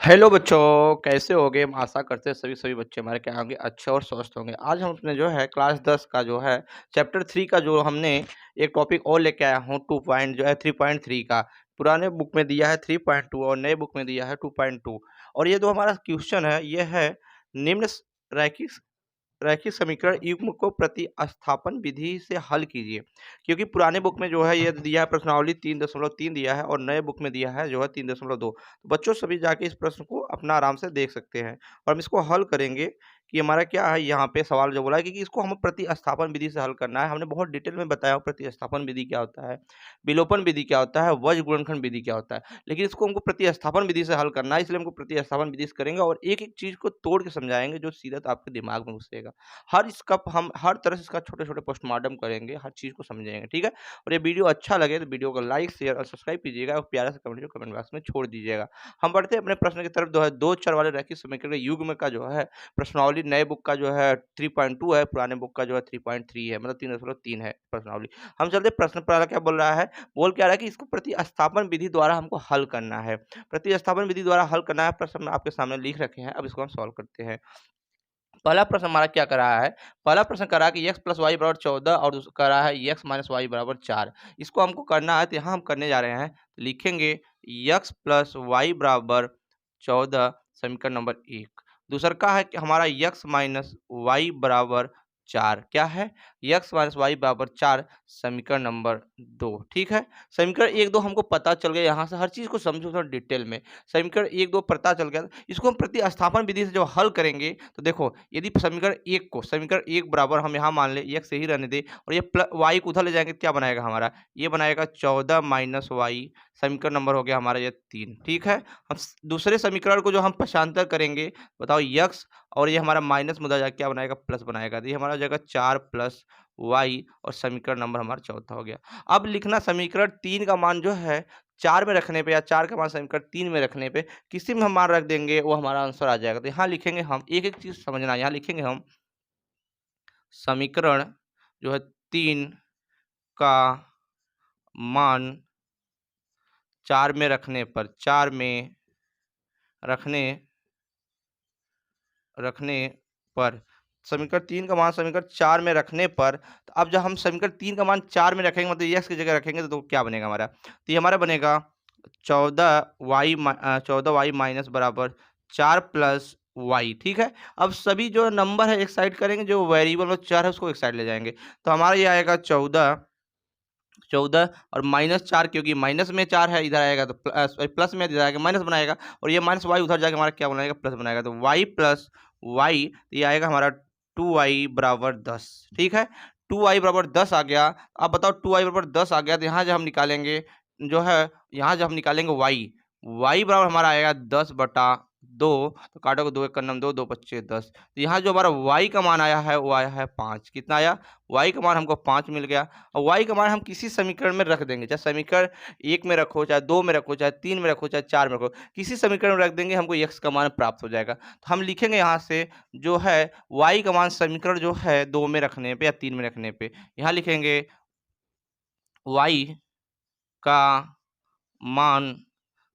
Hello बच्चों, कैसे होगे? हम आशा करते हैं सभी बच्चे हमारे क्या होंगे, अच्छे और स्वस्थ होंगे। आज हम अपने जो है क्लास 10 का जो है चैप्टर 3 का जो हमने एक टॉपिक और लेके आया हूँ 2 पॉइंट जो है 3.3 का। पुराने बुक में दिया है 3.2 और नए बुक में दिया है 2.2। और ये जो हमारा क्वेश्चन है ये है निम्न रैखिक रैखिक समीकरण युग्म को प्रतिस्थापन विधि से हल कीजिए। क्योंकि पुराने बुक में जो है ये दिया है प्रश्नावली 3.3 दिया है और नए बुक में दिया है जो है 3.2। तो बच्चों सभी जाके इस प्रश्न को अपना आराम से देख सकते हैं और हम इसको हल करेंगे कि हमारा क्या है यहाँ पे सवाल जो बोला है कि इसको हमें प्रतिस्थापन विधि से हल करना है। हमने बहुत डिटेल में बताया प्रतिस्थापन विधि क्या होता है, विलोपन विधि क्या होता है, वज्र गुणनखंड विधि क्या होता है, लेकिन इसको हमको प्रतिस्थापन विधि से हल करना है, इसलिए हमको प्रतिस्थापन विधि से करेंगे और एक एक चीज को तोड़ के समझाएंगे जो सीधा आपके दिमाग में घुसेगा। हम हर तरह से इसका छोटे-छोटे पोस्टमार्टम करेंगे, हर चीज़ को समझेंगे, ठीक है? और ये वीडियो अच्छा लगे तो वीडियो को लाइक, शेयर और सब्सक्राइब कीजिएगा और प्यारा सा कमेंट जो कमेंट बॉक्स में छोड़ दीजिएगा। हम बढ़ते हैं अपने प्रश्न की तरफ। जो है 2 चर वाले रैखिक समीकरण युग्म का जो है प्रश्नावली नए बुक का जो है 3.2 है, पुराने बुक का जो है 3.3 है, मतलब 3.3 है प्रश्नावली। हम चलते हैं प्रश्न पहला क्या बोल रहा है? बोल क्या रहा है कि इसको प्रतिस्थापन विधि द्वारा हमको हल करना है। प्रतिस्थापन विधि द्वारा हल करना है, प्रश्न में आपके सामने लिख रखे हैं, अब इसको हम सॉल्व करते हैं। पहला प्रश्न हमारा क्या कर रहा है? पहला प्रश्न कर रहा है कि x + y = 14 और कर रहा है x - y = 4। इसको हमको करना है तो यहाँ हम करने जा रहे हैं, लिखेंगे x + y = 14 समीकरण नंबर 1। दूसरा का है कि हमारा x - y = 4 क्या है? x - y = 4 समीकरण नंबर 2 ठीक है? समीकरण 1-2 हमको पता चल गया, यहाँ से हर चीज़ को समझो थोड़ा डिटेल में। समीकरण 1-2 पता चल गया, इसको हम प्रतिस्थापन विधि से जब हल करेंगे तो देखो यदि समीकरण 1 बराबर हम यहाँ मान ले x यही रहने दे और ये y को उधर ले जाएंगे तो क्या बनाएगा हमारा? ये बनाएगा 14 - y समीकरण नंबर हो गया हमारा ये 3 ठीक है। हम दूसरे समीकरण को जो हम पक्षांतर करेंगे, बताओ x और ये हमारा माइनस मुद्दा जाके क्या बनाएगा? प्लस बनाएगा, तो ये हमारा हो जाएगा 4 + y और समीकरण नंबर हमारा चौथा हो गया। अब लिखना समीकरण 3 का मान जो है 4 में रखने पे या 4 का मान समीकरण 3 में रखने पे किसी में हम मान रख देंगे वो हमारा आंसर आ जाएगा। तो यहाँ लिखेंगे हम एक-एक चीज़ समझना, यहाँ लिखेंगे हम समीकरण जो है 3 का मान 4 में रखने रखने पर समीकरण 3 का मान समीकरण 4 में रखने पर तो अब जब हम समीकरण 3 का मान 4 में रखेंगे मतलब x की जगह रखेंगे तो क्या बनेगा हमारा? तो ये हमारा बनेगा 14y माइनस बराबर 4 + y ठीक है। अब सभी जो नंबर है एक साइड करेंगे, जो वेरिएबल में चर है उसको एक साइड ले जाएंगे। तो हमारा ये आएगा 14 और -4 क्योंकि माइनस में 4 है, इधर आएगा तो प्लस में इधर आएगा माइनस बनाएगा और ये -y उधर जाके हमारा क्या बनाएगा? प्लस बनाएगा। तो y + y ये आएगा हमारा 2y = 10 ठीक है। 2y = 10 आ गया। अब बताओ 2y = 10 आ गया तो यहाँ जब हम निकालेंगे जो है, यहाँ जब हम निकालेंगे y बराबर हमारा आएगा 10/2। तो काटोगे 2 × 1 = 2, 2 × 5 = 10। तो यहाँ जो हमारा y का मान आया है वो आया है 5। कितना आया? y का मान हमको 5 मिल गया और y का मान हम किसी समीकरण में रख देंगे, चाहे समीकरण 1 में रखो, चाहे 2 में रखो, चाहे 3 में रखो, चाहे 4 में रखो, किसी समीकरण में रख देंगे, हमको x का मान प्राप्त हो जाएगा। तो हम लिखेंगे यहाँ से जो है y का मान समीकरण जो है 2 में रखने पे या 3 में रखने पे, यहाँ लिखेंगे y का मान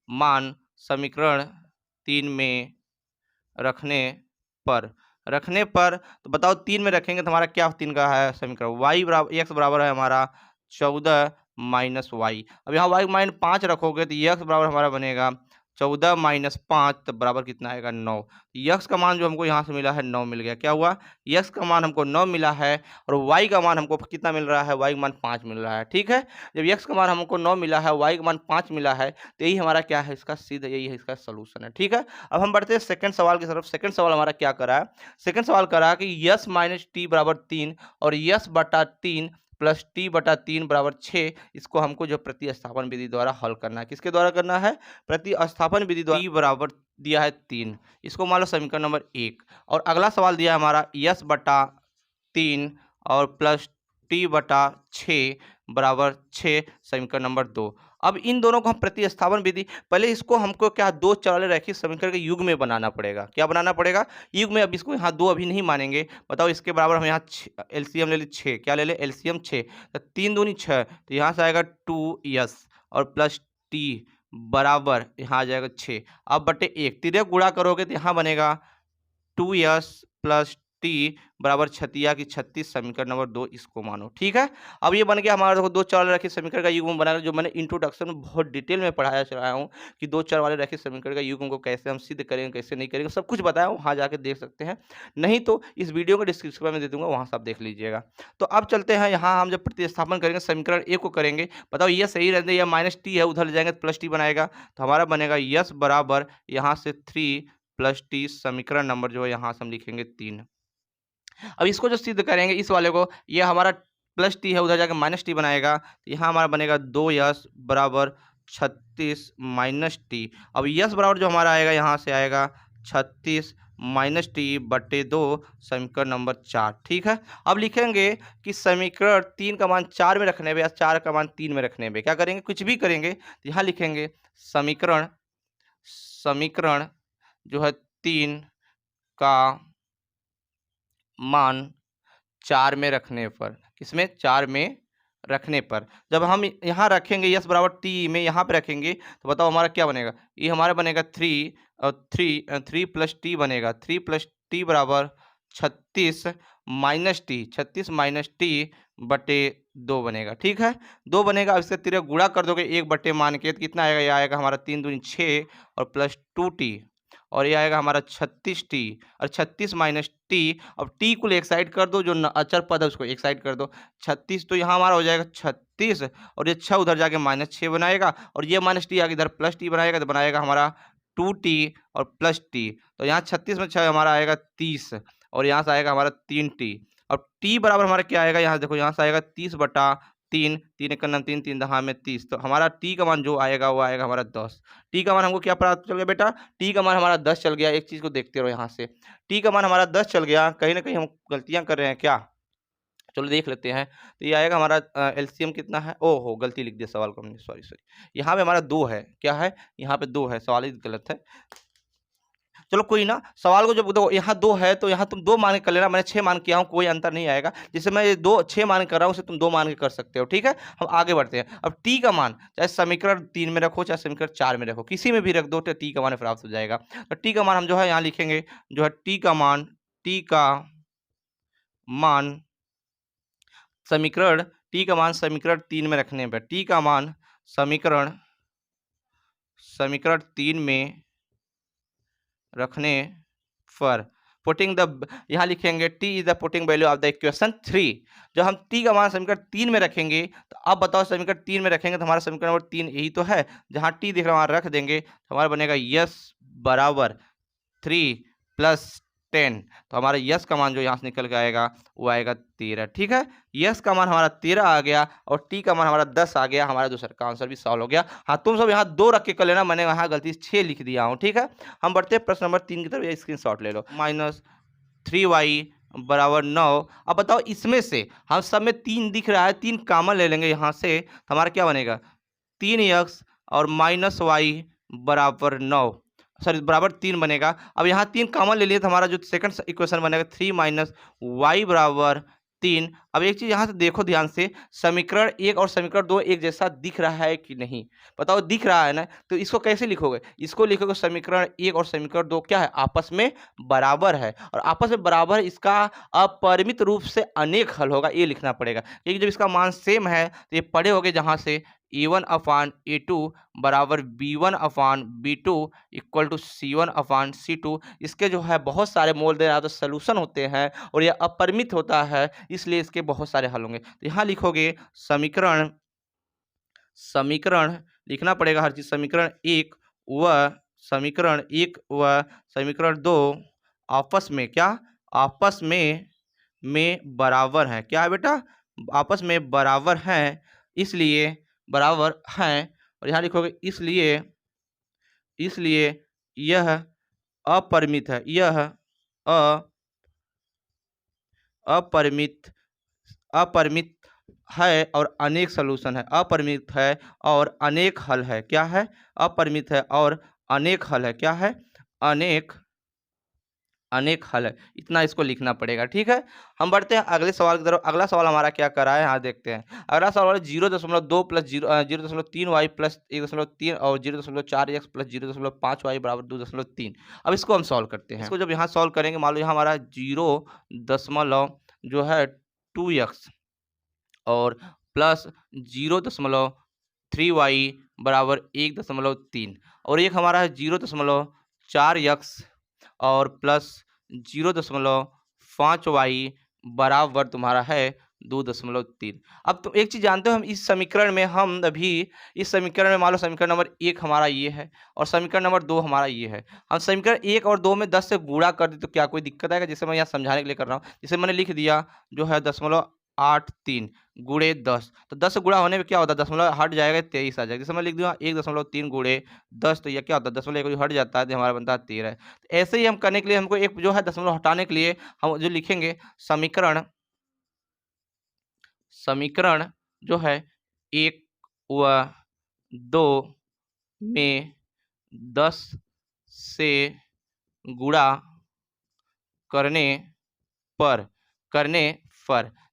मान समीकरण 3 में रखने रखने पर तो बताओ 3 में रखेंगे तो हमारा क्या 3 का है समीकरण? x बराबर है हमारा 14 - y। अब यहाँ y मान 5 रखोगे तो x बराबर हमारा बनेगा 14 - 5 तब बराबर कितना आएगा? 9। x का मान जो हमको यहाँ से मिला है 9 मिल गया। क्या हुआ? x का मान हमको 9 मिला है और y का मान हमको कितना मिल रहा है? y का मान 5 मिल रहा है ठीक है। जब x का मान हमको 9 मिला है, y का मान 5 मिला है तो यही हमारा क्या है? इसका सीधा यही है इसका सॉल्यूशन है ठीक है। अब हम बढ़ते हैं सेकंड सवाल की तरफ। सेकंड सवाल हमारा क्या कर रहा है? सेकंड सवाल कर रहा है कि यस माइनस टी बराबर 3 और यस बटा 3 प्लस टी बटा 3 बराबर 6। इसको हमको जो प्रतिस्थापन विधि द्वारा हल करना है। किसके द्वारा करना है? प्रतिस्थापन विधि द्वारा। टी बराबर दिया है 3, इसको मान लो समीकरण नंबर 1 और अगला सवाल दिया है हमारा यस बटा 3 और प्लस टी बटा 6 बराबर 6 समीकरण नंबर 2। अब इन दोनों को हम प्रतिस्थापन विधि, पहले इसको हमको क्या 2 चर वाले रैखिक समीकरण के युग में बनाना पड़ेगा। क्या बनाना पड़ेगा? युग में। अब इसको यहाँ 2 अभी नहीं मानेंगे। बताओ इसके बराबर हम यहाँ एलसीएम ले ले 6। क्या ले ले? एलसीएम 6। तो 3 दूनी 6 तो यहाँ से आएगा 2s और प्लस टी बराबर यहाँ आ जाएगा 6। अब बटे 1 तिर्यक गुणा करोगे तो यहाँ बनेगा 2s प्लस टी बराबर छतिया की 36 समीकरण नंबर 2 इसको मानो। ठीक है, अब ये बन गया हमारा। देखो दो चर वाले रैखिक समीकरण का युग्म बनाना, जो मैंने इंट्रोडक्शन में बहुत डिटेल में पढ़ाया चलाया हूँ कि दो चर वाले रैखिक समीकरण का युग्म को कैसे हम सिद्ध करेंगे, कैसे नहीं करेंगे, सब कुछ बताया हूँ, वहाँ जाके देख सकते हैं। नहीं तो इस वीडियो के डिस्क्रिप्शन में दे दूंगा, वहाँ से आप देख लीजिएगा। तो अब चलते हैं यहाँ, हम जब प्रतिस्थापन करेंगे समीकरण ए को करेंगे, बताओ ये सही रहते या माइनस टी है, उधर ले जाएंगे तो प्लस टी बनाएगा, तो हमारा बनेगा यस बराबर यहाँ से 3 प्लस टी समीकरण नंबर जो है यहाँ से हम लिखेंगे 3। अब इसको जो सिद्ध करेंगे इस वाले को, ये हमारा प्लस टी है, उधर जाकर माइनस टी बनाएगा, तो यहाँ हमारा बनेगा 2s बराबर 36 माइनस टी। अब यस बराबर जो हमारा आएगा यहाँ से आएगा 36 माइनस टी बटे 2 समीकरण नंबर 4। ठीक है, अब लिखेंगे कि समीकरण 3 का मान 4 में रखने पे या 4 का मान 3 में रखने पे क्या करेंगे, कुछ भी करेंगे, तो यहाँ लिखेंगे समीकरण समीकरण जो है 3 का मान 4 में रखने पर, किसमें, 4 में रखने पर, जब हम यहाँ रखेंगे यस बराबर टी में, यहाँ पे रखेंगे तो बताओ हमारा क्या बनेगा, ये हमारा बनेगा 3 और 3 प्लस टी बनेगा, 3 प्लस टी बराबर 36 माइनस टी, 36 माइनस टी बटे 2 बनेगा। ठीक है, 2 बनेगा। अब इससे तिरक गुणा कर दोगे 1 बटे मान के, तो कितना आएगा, ये आएगा हमारा 3 दूनी 6 और प्लस 2t, और ये आएगा हमारा 36t और 36 माइनस टी। अब टी को एक साइड कर दो, जो अचर पद है उसको एक साइड कर दो, 36 तो यहाँ हमारा हो जाएगा 36 और ये 6 उधर जाके माइनस 6 बनाएगा, और ये माइनस टी आगे इधर प्लस टी बनाएगा, तो बनाएगा हमारा 2t और प्लस टी। तो यहाँ 36 में 6 हमारा आएगा 30 और यहाँ से आएगा हमारा 3t। अब टी बराबर हमारा क्या आएगा, यहाँ देखो यहाँ से आएगा 30 बटा 3, 3 एक नम 3, 3 दहा में 30, तो हमारा टी का मान जो आएगा वो आएगा हमारा 10। टी का मान हमको क्या पता चल गया बेटा, टी का मान हमारा 10 चल गया। एक चीज को देखते रहो यहाँ से, टी का मान हमारा 10 चल गया, कहीं ना कहीं हम गलतियां कर रहे हैं क्या, चलो देख लेते हैं। तो ये आएगा हमारा एलसीएम कितना है, ओहो गलती लिख दिया सवाल को हमने, सॉरी सॉरी, यहाँ पे हमारा 2 है, क्या है, यहाँ पे 2 है, सवाल ही गलत है। चलो कोई ना, सवाल को जब देखो यहाँ 2 है तो यहाँ तुम 2 मान के कर लेना, मैंने 6 मान किया हूँ, कोई अंतर नहीं आएगा। जैसे मैं ये 6 मान कर रहा हूँ, उसे तुम 2 मान के कर सकते हो। ठीक है, हम आगे बढ़ते हैं। अब टी का मान चाहे समीकरण 3 में रखो चाहे समीकरण 4 में रखो, किसी में भी रख दो तो टी का मान प्राप्त हो जाएगा। तो टी का मान हम जो है यहाँ लिखेंगे, जो है टी का मान समीकरण समीकरण 3 में रखने पर, टी का मान समीकरण 3 में रखने पर पुटिंग द, यहाँ लिखेंगे T is the putting value of the equation 3। जब हम टी का मान समीकरण 3 में रखेंगे, तो अब बताओ समीकरण 3 में रखेंगे तो हमारा समीकरण नंबर 3 यही तो है, जहाँ टी दिख रहा है वहाँ रख देंगे, तो हमारा बनेगा यस बराबर 3 प्लस 10, तो हमारा यस का मान जो यहाँ से निकल के आएगा वो आएगा 13। ठीक है, यस का मान हमारा 13 आ गया और टी का मान हमारा 10 आ गया, हमारा दूसरा का आंसर भी सॉल्व हो गया। हाँ तुम सब यहाँ 2 रख के कर लेना, मैंने यहाँ गलती से 6 लिख दिया हूँ। ठीक है, हम बढ़ते हैं प्रश्न नंबर 3 की तरफ, स्क्रीनशॉट ले लो। -3y बराबर 9। अब बताओ इसमें से हम सब में 3 दिख रहा है, 3 कॉमन ले लेंगे यहाँ से, तो हमारा क्या बनेगा, 3x और -y बराबर 9, सॉरी बराबर 3 बनेगा। अब यहाँ 3 कॉमन ले लिए तो हमारा जो सेकंड इक्वेशन बनेगा 3 माइनस वाई बराबर 3। अब एक चीज यहाँ से देखो ध्यान से, समीकरण 1 और समीकरण 2 एक जैसा दिख रहा है कि नहीं, बताओ दिख रहा है ना, तो इसको कैसे लिखोगे, इसको लिखोगे समीकरण 1 और समीकरण 2 क्या है, आपस में बराबर है, और आपस में बराबर इसका अपरिमित रूप से अनेक हल होगा, ये लिखना पड़ेगा, क्योंकि जब इसका मान सेम है तो ये पढ़े होगे जहाँ से a1/a2 बराबर b1/b2 इक्वल टू c1/c2। इसके जो है बहुत सारे मोल दे रहा तो सोल्यूशन होते हैं और यह अपरिमित होता है, इसलिए इसके बहुत सारे हल होंगे। तो यहाँ लिखोगे समीकरण लिखना पड़ेगा हर चीज, समीकरण 1 व समीकरण 2 आपस में क्या, आपस में बराबर है, क्या है बेटा, आपस में बराबर हैं, इसलिए बराबर हैं, और यहाँ लिखोगे इसलिए यह अपरिमित है, यह अपरिमित है और अनेक सॉल्यूशन है, अपरिमित है और अनेक हल है, क्या है, अपरिमित है और अनेक हल है, क्या है, अनेक अनेक हल है, इतना इसको लिखना पड़ेगा। ठीक है, हम बढ़ते हैं अगले सवाल की तरफ। अगला सवाल हमारा क्या कर रहा है, यहाँ देखते हैं। अगला सवाल है 0.2 प्लस 0.3y प्लस 1.3 और 0.4x प्लस 0.5y बराबर 2.3। अब इसको हम सॉल्व करते हैं। इसको जब यहाँ सॉल्व करेंगे, मान लो यहाँ हमारा 0 जो है 2x और प्लस 0.3y बराबर 1.3 और एक हमारा है 0.4x और प्लस 0.5y बराबर तुम्हारा है 2.3। अब तुम एक चीज जानते हो, हम इस समीकरण में हम अभी इस समीकरण में मान लो समीकरण नंबर 1 हमारा ये है और समीकरण नंबर 2 हमारा ये है। हम समीकरण 1 और 2 में 10 से गुणा कर दे तो क्या कोई दिक्कत आएगा? जैसे मैं यहाँ समझाने के लिए कर रहा हूँ, जैसे मैंने लिख दिया जो है 0.83 गुणे 10, तो 10 से गुणा होने में क्या होता है, दशमलव हट जाएगा 23 आ जाएगा। जैसे मैं लिख दूंगा 1.3 गुणे 10, तो यह क्या होता है, दशमलव एक हट जाता है तो हमारा बनता है 13। तो ऐसे ही हम करने के लिए हमको एक जो है दशमलव हटाने के लिए हम जो लिखेंगे समीकरण जो है 1 व 2 में 10 से गुणा करने पर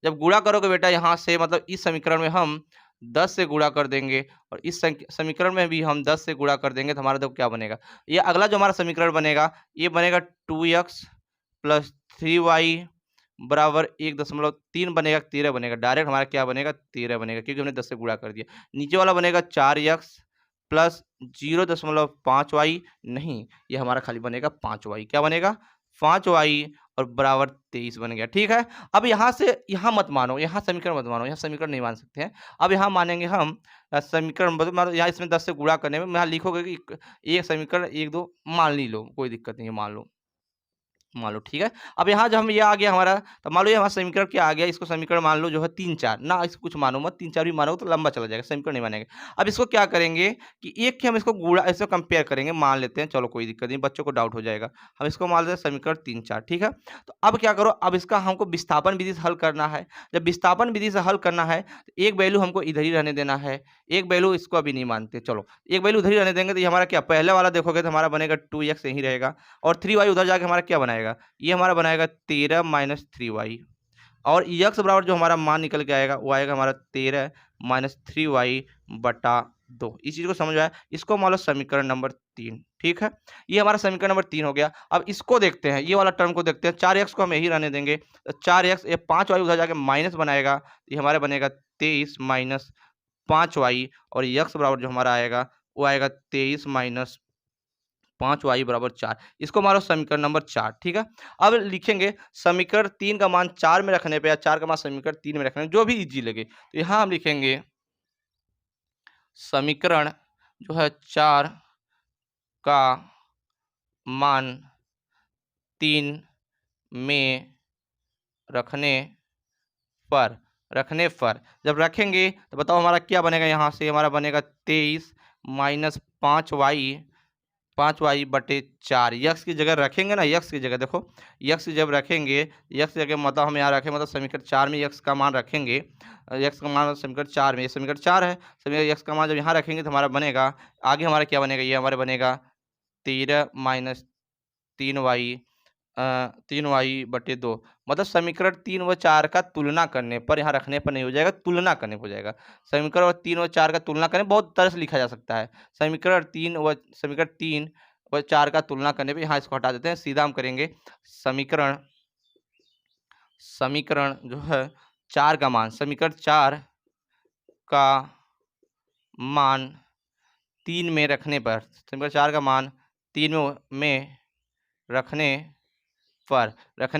जब गुणा करोगे बेटा यहाँ से, मतलब इस समीकरण में हम 10 से गुणा कर देंगे और इस समीकरण में भी हम 10 से गुणा कर देंगे तो हमारा देखो क्या बनेगा। ये अगला जो हमारा समीकरण बनेगा, ये बनेगा 2x प्लस 3y बराबर 1.3 बनेगा, 13 बनेगा। डायरेक्ट हमारा क्या बनेगा, 13 बनेगा, क्योंकि हमने 10 से गुणा कर दिया। नीचे वाला बनेगा 4x प्लस 0.5y, नहीं ये हमारा खाली बनेगा 5y। क्या बनेगा, 5y और बराबर 23 बन गया। ठीक है, अब यहाँ से यहाँ मत मानो, यहाँ समीकरण मत मानो, यहाँ समीकरण नहीं मान सकते हैं। अब यहाँ मानेंगे हम समीकरण, मतलब यहाँ इसमें 10 से गुणा करने में यहाँ लिखोगे कि एक समीकरण 1 2 मान ली लो, कोई दिक्कत नहीं है, मान लो। ठीक है, अब यहाँ जब हम ये आ गया हमारा, तो मान लो ये हमारा समीकरण क्या आ गया, इसको समीकरण मान लो जो है 3 4 ना, इसको कुछ मानो मत, 3 4 भी मानो तो लंबा चला जाएगा, समीकरण नहीं मानेंगे। अब इसको क्या करेंगे कि एक के हम इसको गुणा ऐसे कंपेयर करेंगे, मान लेते हैं, चलो कोई दिक्कत नहीं, बच्चों को डाउट हो जाएगा। हम इसको मान लेते हैं समीकरण 3 4। ठीक है, तो अब क्या करो, अब इसका हमको विस्थापन विधि से हल करना है। जब विस्थापन विधि से हल करना है तो एक वैल्यू हमको इधर ही रहने देना है, एक वैल्यू इसको अभी नहीं मानते, चलो एक वैल्यू उधर ही रहने देंगे। तो ये हमारा क्या, पहले वाला देखोगे तो हमारा बनेगा 2x यही रहेगा और 3y उधर जाके हमारा क्या बनाएगा, ये हमारा बनाएगा 13 माइनस 3y और यक्स बराबर जो हमारा मान निकल के आएगा वो आएगा हमारा 13 माइनस 3y बटा 2। इस चीज को समझ आया, इसको मान लो समीकरण नंबर 3। ठीक है, ये हमारा समीकरण नंबर 3 हो गया। अब इसको देखते हैं, ये वाला टर्म को देखते हैं, 4x को हम यही रहने देंगे, तो 4x ये 5y उधर जाके माइनस बनाएगा, ये हमारा बनेगा 23 माइनस 5y और यक्स बराबर जो हमारा आएगा वो आएगा 23 माइनस 5y बराबर 4। इसको मारो समीकरण नंबर 4। ठीक है, अब लिखेंगे समीकरण 3 का मान 4 में रखने पे या 4 का मान समीकरण 3 में रखने, जो भी इजी लगे, तो यहाँ हम लिखेंगे समीकरण जो है 4 का मान 3 में रखने पर जब रखेंगे तो बताओ हमारा क्या बनेगा, यहाँ से हमारा बनेगा 23 माइनस 5y बटे 4। यक्स की जगह रखेंगे ना, यक्स की जगह देखो, यक्स जब रखेंगे, यक्स की जगह मतलब हम यहाँ रखें, मतलब समीकरण 4 में यक्स का मान रखेंगे, यक्स का मान समीकरण 4 में, ये समीकरण 4 है, समीकरण यक्स का मान जब यहाँ रखेंगे तो हमारा बनेगा, आगे हमारा क्या बनेगा, ये हमारा बनेगा 13 माइनस 3y 3y बटे 2। मतलब समीकरण 3 व 4 का तुलना करने पर, यहाँ रखने पर नहीं हो जाएगा, तुलना करने को हो जाएगा। समीकरण और 3 व 4 का तुलना करने बहुत तरह से लिखा जा सकता है। समीकरण 3 व 4 का तुलना करने पे यहाँ इसको हटा देते हैं, सीधा हम करेंगे समीकरण जो है 4 का मान, समीकरण 4 का मान 3 में रखने पर, समीकरण 4 का मान 3 में रखने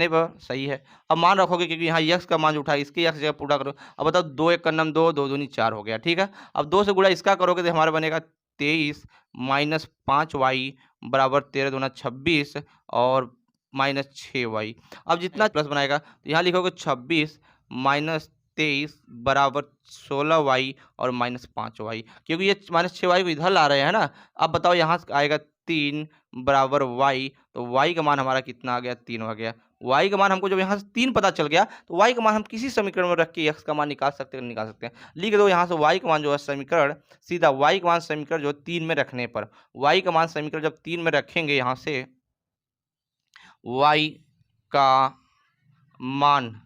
पर सही है। अब मान रखोगे क्योंकि यहाँ यक्स का मान उठा, इसके यक्स जगह पूरा करो। अब बताओ 2 1 का नम 2, 2 दूनी 4 हो गया। ठीक है, अब 2 से गुणा इसका करोगे तो हमारा बनेगा 23 माइनस 5y बराबर 13 दूना 26 और माइनस 6y। अब जितना प्लस बनाएगा तो यहाँ लिखोगे 26 माइनस 23 बराबर 16y और माइनस 5y, क्योंकि ये माइनस 6y को इधर ला रहे हैं ना। अब बताओ यहाँ से आएगा 3 बराबर y, तो y का मान हमारा कितना आ गया, 3 आ गया। y का मान हमको जब यहाँ से 3 पता चल गया तो y का मान हम किसी समीकरण में रख के x का मान निकाल सकते हैं, लिख दो यहाँ से y का मान जो है समीकरण, सीधा y का मान समीकरण जो 3 में रखने पर, y का मान समीकरण जब 3 में रखेंगे यहाँ से y का मान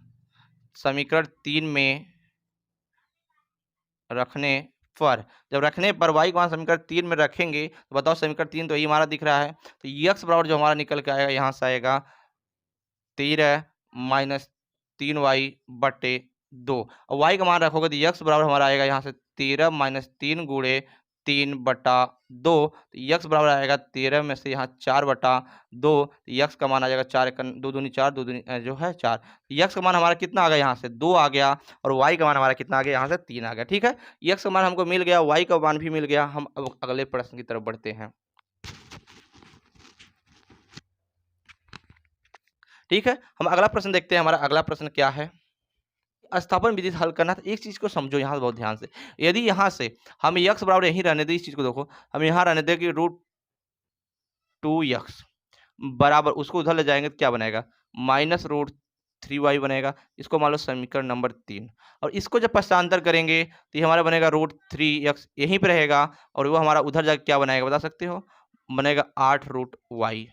समीकरण 3 में रखने पर, जब रखने पर y का मान समीकरण 3 में रखेंगे तो बताओ समीकरण 3 तो यही हमारा दिख रहा है, तो x बराबर जो हमारा निकल के आएगा यहाँ से आएगा 13 माइनस 3y बटे 2। और y का मान रखोगे तो x बराबर हमारा आएगा यहाँ से 13 माइनस 3 गुणे 3 बटा 2, तो x बराबर आएगा 13 में से यहाँ 4 बटा 2, तो x का मान आ जाएगा 4 2 दूनी 4 2 दूनी जो है 4, x का मान हमारा कितना आ गया यहाँ से 2 आ गया, और y का मान हमारा कितना आ गया यहाँ से 3 आ गया। ठीक है, x का मान हमको मिल गया, y का मान भी मिल गया। हम अब अगले प्रश्न की तरफ बढ़ते हैं। ठीक है, हम अगला प्रश्न देखते हैं। हमारा अगला प्रश्न क्या है, स्थापन विधि से हल करना। तो एक चीज को समझो यहाँ बहुत ध्यान से, यदि यहाँ से हम x बराबर यहीं रहने दें, इस चीज को देखो, हम यहाँ रहने दें कि √2x बराबर, उसको उधर ले जाएंगे तो क्या बनेगा, -√3y बनेगा। इसको मान लो समीकरण नंबर 3, और इसको जब पक्षांतर करेंगे तो ये हमारा बनेगा √3x, यहीं पे रहेगा, और वो हमारा उधर जाकर क्या बनाएगा बता सकते हो, बनेगा 8√y।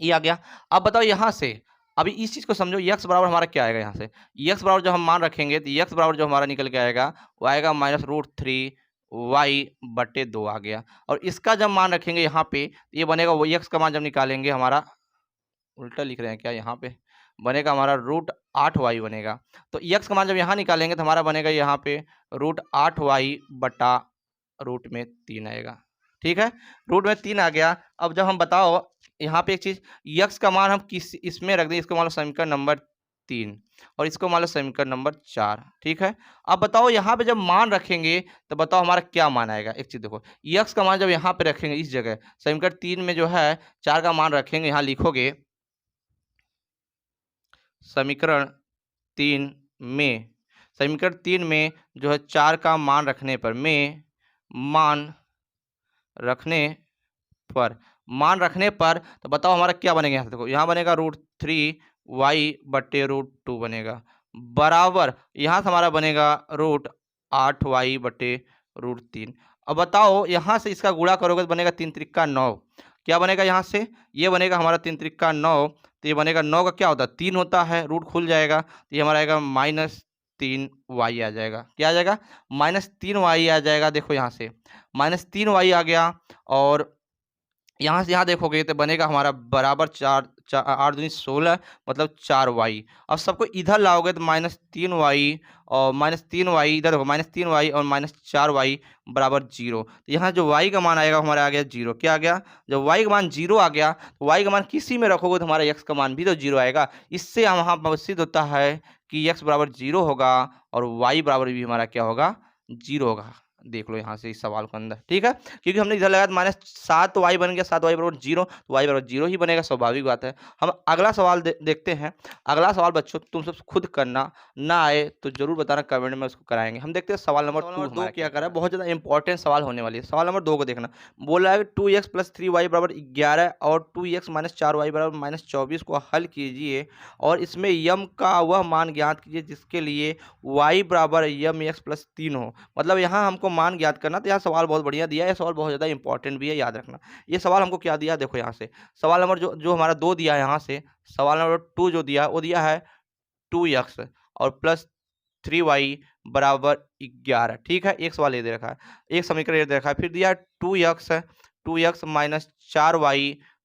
ये आ गया। अब बताओ यहाँ से, अभी इस चीज को समझो, x बराबर हमारा क्या आएगा यहाँ से, x बराबर जो हम मान रखेंगे तो x बराबर जो हमारा निकल के आएगा वो आएगा -√3y बटे 2 आ गया। और इसका जब मान रखेंगे यहाँ पे, ये बनेगा, वो x का मान जब निकालेंगे, हमारा उल्टा लिख रहे हैं क्या, यहाँ पे बनेगा हमारा √8y बनेगा। तो x का मान जब यहाँ निकालेंगे तो हमारा बनेगा यहाँ पे √8y बटा √3 आएगा। ठीक है, √3 आ गया। अब जब हम बताओ यहाँ पे एक चीज, x का मान हम किस इसमें रख दें, इसको मान लो समीकरण नंबर 3, और इसको मान लो समीकरण नंबर 4। ठीक है, अब बताओ यहाँ पे जब मान रखेंगे तो बताओ हमारा क्या मान आएगा। एक चीज देखो, x का मान जब यहाँ पे रखेंगे, इस जगह समीकरण 3 में जो है 4 का मान रखेंगे, यहाँ लिखोगे समीकरण 3 में, समीकरण 3 में जो है 4 का मान रखने पर, में मान रखने पर, मान रखने पर, तो बताओ हमारा क्या बनेगा। यहाँ से देखो, यहाँ बनेगा √3y बटे √2 बनेगा, बराबर यहाँ से हमारा बनेगा √8y बटे √3। अब बताओ यहाँ से इसका गुणा करोगे तो बनेगा 3 त्रिका 9, क्या बनेगा यहाँ से, ये बनेगा हमारा 3 त्रिका 9, तो ये बनेगा 9 का क्या होता है 3 होता है, रूट खुल जाएगा, तो ये हमारा आएगा -3y आ जाएगा। क्या आ जाएगा, -3y आ जाएगा। देखो यहाँ से -3y आ गया, और यहाँ से यहाँ देखोगे तो बनेगा हमारा बराबर 4 8 दूनी 16, मतलब 4y। अब सबको इधर लाओगे तो -3y, और -3y इधर देखो, -3y और -4y बराबर 0। तो यहाँ जो y का मान आएगा हमारा आ गया 0। क्या आ गया, जब y का मान 0 आ गया तो y का मान किसी में रखोगे तो हमारा x का मान भी तो 0 आएगा। इससे हम वहाँ सिद्ध होता है कि x बराबर 0 होगा, और y बराबर भी हमारा क्या होगा 0 होगा। देख लो यहाँ से इस सवाल के अंदर। ठीक है, क्योंकि हमने इधर लगाया -7y बन गया, 7y बराबर 0, तो y बराबर 0 ही बनेगा, स्वाभाविक बात है। हम अगला सवाल देखते हैं। अगला सवाल बच्चों तुम सब खुद करना, ना आए तो जरूर बताना, कमेंट में उसको कराएंगे। हम देखते हैं सवाल नंबर 2 क्या करा, बहुत ज़्यादा इंपॉर्टेंट सवाल होने वाली है। सवाल नंबर 2 को देखना, बोला है 2x + 3y बराबर 11 और 2x - 4y बराबर -24 को हल कीजिए, और इसमें यम का वह मान ज्ञात कीजिए जिसके लिए y बराबर mx + 3 हो। मतलब यहाँ हमको मान ज्ञात करना, तो यहाँ सवाल बहुत बढ़िया दिया है, सवाल बहुत ज़्यादा इंपॉर्टेंट भी है, याद रखना। ये सवाल हमको क्या दिया, देखो यहाँ से सवाल नंबर जो हमारा 2 दिया है, यहाँ से सवाल नंबर 2 जो दिया वो दिया है 2x और +3y बराबर 11। ठीक है, एक सवाल ये दे रखा है, एक समीकरण ये दे रखा है, फिर दिया है 2x -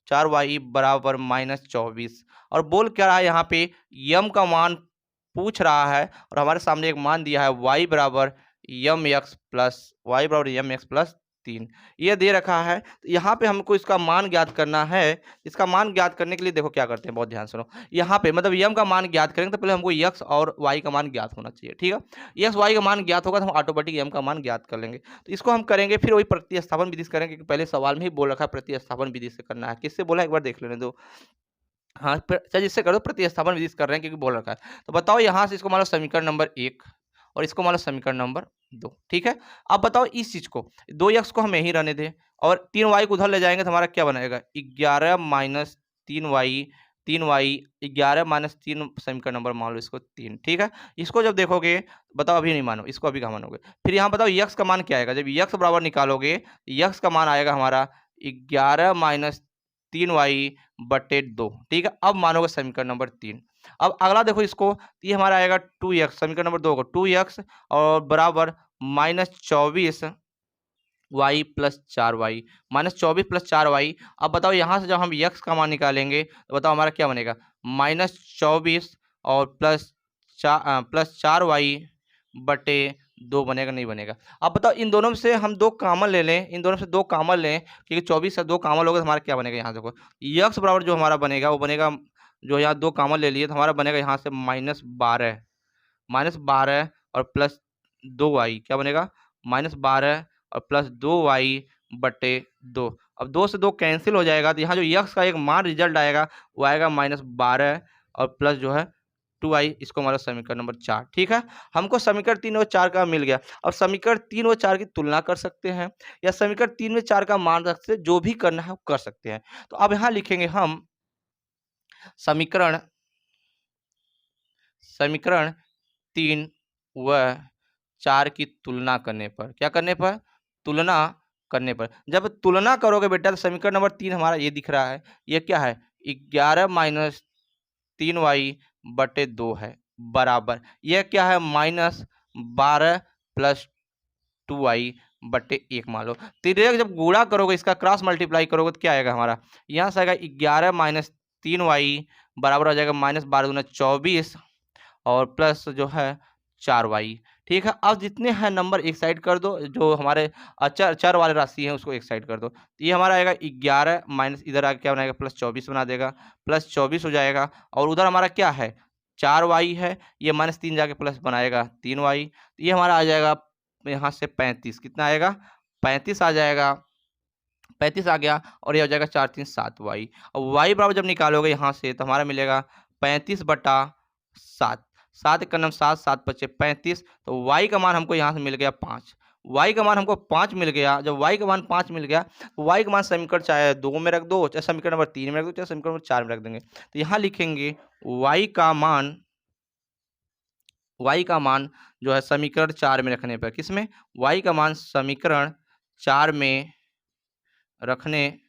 4y बराबर -24, और बोल क्या रहा है यहाँ पे, यम का मान पूछ रहा है, और हमारे सामने एक मान दिया है y बराबर mx + 3, ये दे रखा है। तो यहाँ पे हमको इसका मान ज्ञात करना है। इसका मान ज्ञात करने के लिए देखो क्या करते हैं, बहुत ध्यान सुनो। यहाँ पे मतलब यम का मान ज्ञात करेंगे तो पहले हमको x और y का मान ज्ञात होना चाहिए। ठीक है, x y का मान ज्ञात होगा तो हम ऑटोमेटिक यम का मान ज्ञात कर लेंगे। तो इसको हम करेंगे, फिर वही प्रतिस्थापन विधि से करेंगे, क्योंकि पहले सवाल में ही बोल रखा है प्रतिस्थापन विधि से करना है। किससे बोला, एक बार देख लेने दो। हाँ, चाहे जिससे करो, प्रतिस्थापन विधि से कर रहे हैं क्योंकि बोल रखा है। तो बताओ यहाँ से इसको मान लो समीकरण नंबर 1, और इसको मान लो समीकरण नंबर 2। ठीक है, अब बताओ इस चीज को 2x को हम यहीं रहने दें, और 3y को उधर ले जाएंगे तो हमारा क्या बनेगा 11 - 3y, 3y 11 - 3 समीकरण नंबर मान लो इसको 3। ठीक है, इसको जब देखोगे, बताओ अभी नहीं मानो, इसको अभी कहाँ मानोगे। फिर यहाँ बताओ x का मान क्या आएगा, जब x बराबर निकालोगे x का मान आएगा हमारा 11 - 3y/2। ठीक है, अब मानोगे समीकरण नंबर 3। अब अगला देखो इसको, ये हमारा आएगा 2x, समीकरण नंबर 2 को 2x और बराबर -24 y प्लस 4y, -24 + 4y। अब बताओ यहाँ से जब हम x का मान निकालेंगे तो बताओ हमारा क्या बनेगा, -24 और +4y/2 बनेगा, नहीं बनेगा। अब बताओ इन दोनों में से हम 2 कॉमन ले लें, इन दोनों से 2 कॉमन लें, क्योंकि 24 से 2 कॉमन लोगे तो हमारा क्या बनेगा, यहाँ देखो x बराबर जो हमारा बनेगा वो बनेगा, जो यहाँ 2 कॉमन ले लिए तो हमारा बनेगा यहाँ से -12 और +2y, क्या बनेगा, -12 और +2y/2। अब 2 से 2 कैंसिल हो जाएगा तो यहाँ जो यक्स का एक मान रिजल्ट आएगा वो आएगा -12 और प्लस जो है 2y, इसको हमारा समीकरण नंबर 4। ठीक है, हमको समीकरण 3 और 4 का मिल गया। अब समीकरण 3 और 4 की तुलना कर सकते हैं या समीकरण 3 में 4 का मान रख से जो भी करना है वो कर सकते हैं। तो अब यहाँ लिखेंगे हम समीकरण समीकरण 3 व 4 की तुलना करने पर, क्या करने पर, तुलना करने पर। जब तुलना करोगे बेटा तो समीकरण नंबर 3 हमारा ये दिख रहा है, ये क्या है, 11 - 3y/2 है, बराबर ये क्या है, -12 + 2y/1 मान लो। तो direct जब गुणा करोगे, इसका क्रॉस मल्टीप्लाई करोगे तो क्या आएगा हमारा, यहाँ से आएगा 11 - 3y बराबर हो जाएगा -12 × 24 और प्लस जो है 4y। ठीक है, अब जितने हैं नंबर एक साइड कर दो, जो हमारे अचर चर वाले राशि हैं उसको एक साइड कर दो। तो ये हमारा आएगा 11 माइनस इधर आके क्या बनाएगा, +24 बना देगा, +24 हो जाएगा। और उधर हमारा क्या है, 4y है, ये -3 जाके प्लस बनाएगा 3y। ये हमारा आ जाएगा यहाँ से 35, कितना आएगा, 35 आ जाएगा, 35 आ गया और ये हो जाएगा 4 3 7y। और y बराबर जब निकालोगे यहाँ से तो हमारा मिलेगा 35/7, 7 का 7, 7 × 5 = 35। तो y का मान हमको यहाँ से मिल गया 5, y का मान हमको 5 मिल गया। जब y का मान 5 मिल गया तो y का मान समीकरण चाहे 2 में रख दो, चाहे समीकरण नंबर 3 में रख दो, चाहे समीकरण नंबर 4 में रख देंगे। तो यहाँ लिखेंगे y का मान जो है समीकरण 4 में रखने पर, किसमें, y का मान समीकरण 4 में रखने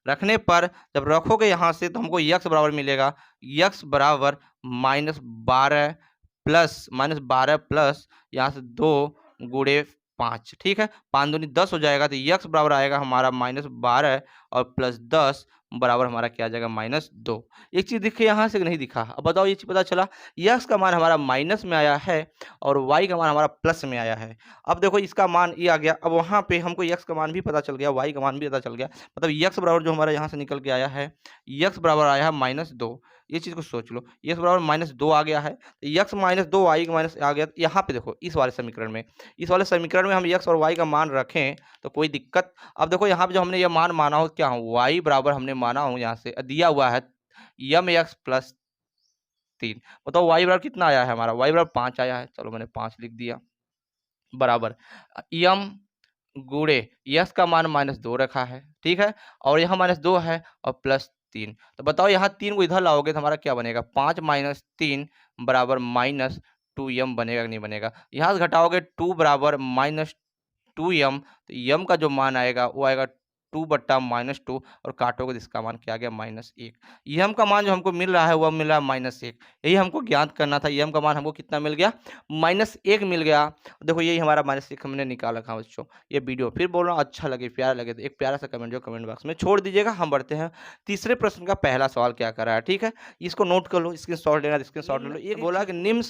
रखने पर जब रखोगे यहाँ से तो हमको x बराबर मिलेगा, x बराबर -12 प्लस यहाँ से 2 × 5। ठीक है, 5 दूनी 10 हो जाएगा। तो x बराबर आएगा हमारा -12 और +10 बराबर हमारा क्या आ जाएगा, -2। एक चीज दिखे यहाँ से नहीं दिखा, अब बताओ ये चीज पता चला, x का मान हमारा माइनस में आया है और y का मान हमारा प्लस में आया है। अब देखो इसका मान ये आ गया, अब वहाँ पे हमको x का मान भी पता चल गया, y का मान भी पता चल गया, मतलब x बराबर जो हमारा यहाँ से निकल के आया है, x बराबर आया है -2। ये चीज़ को सोच लो, x बराबर -2 आ गया है, x -2 y का माइनस आ गया। यहाँ पे देखो इस वाले समीकरण में हम x और y का मान रखें तो कोई दिक्कत। अब देखो यहाँ पे जो हमने ये मान माना हो, क्या हो, y बराबर हमने माना हो, यहाँ से दिया हुआ है mx + 3। बताओ y बराबर कितना आया है हमारा, y बराबर 5 आया है, चलो मैंने 5 लिख दिया, बराबर m गुणे यस का मान -2 रखा है। ठीक है, और यहाँ -2 है और +3। तो बताओ यहाँ 3 को इधर लाओगे तो हमारा क्या बनेगा, 5 - 3 बराबर -2m बनेगा कि नहीं बनेगा। यहाँ से घटाओगे 2 बराबर -2m, तो m का जो मान आएगा वो आएगा 2/-2 और काटोगे तो इसका मान क्या आ गया, -1। m का मान जो हमको मिल रहा है वह मिल रहा है -1, यही हमको ज्ञात करना था। m का मान हमको कितना मिल गया, -1 मिल गया। देखो यही हमारा -1 हमने निकाल रखा है बच्चों। ये वीडियो फिर बोल रहा हूँ, अच्छा लगे, प्यारा लगे तो एक प्यारा सा कमेंट जो कमेंट बॉक्स में छोड़ दीजिएगा। हम बढ़ते हैं तीसरे प्रश्न का पहला सवाल क्या कर रहा है। ठीक है, इसको नोट कर लो, स्क्रीनशॉट लेना, स्क्रीनशॉट ले लो। एक बोला कि निम्न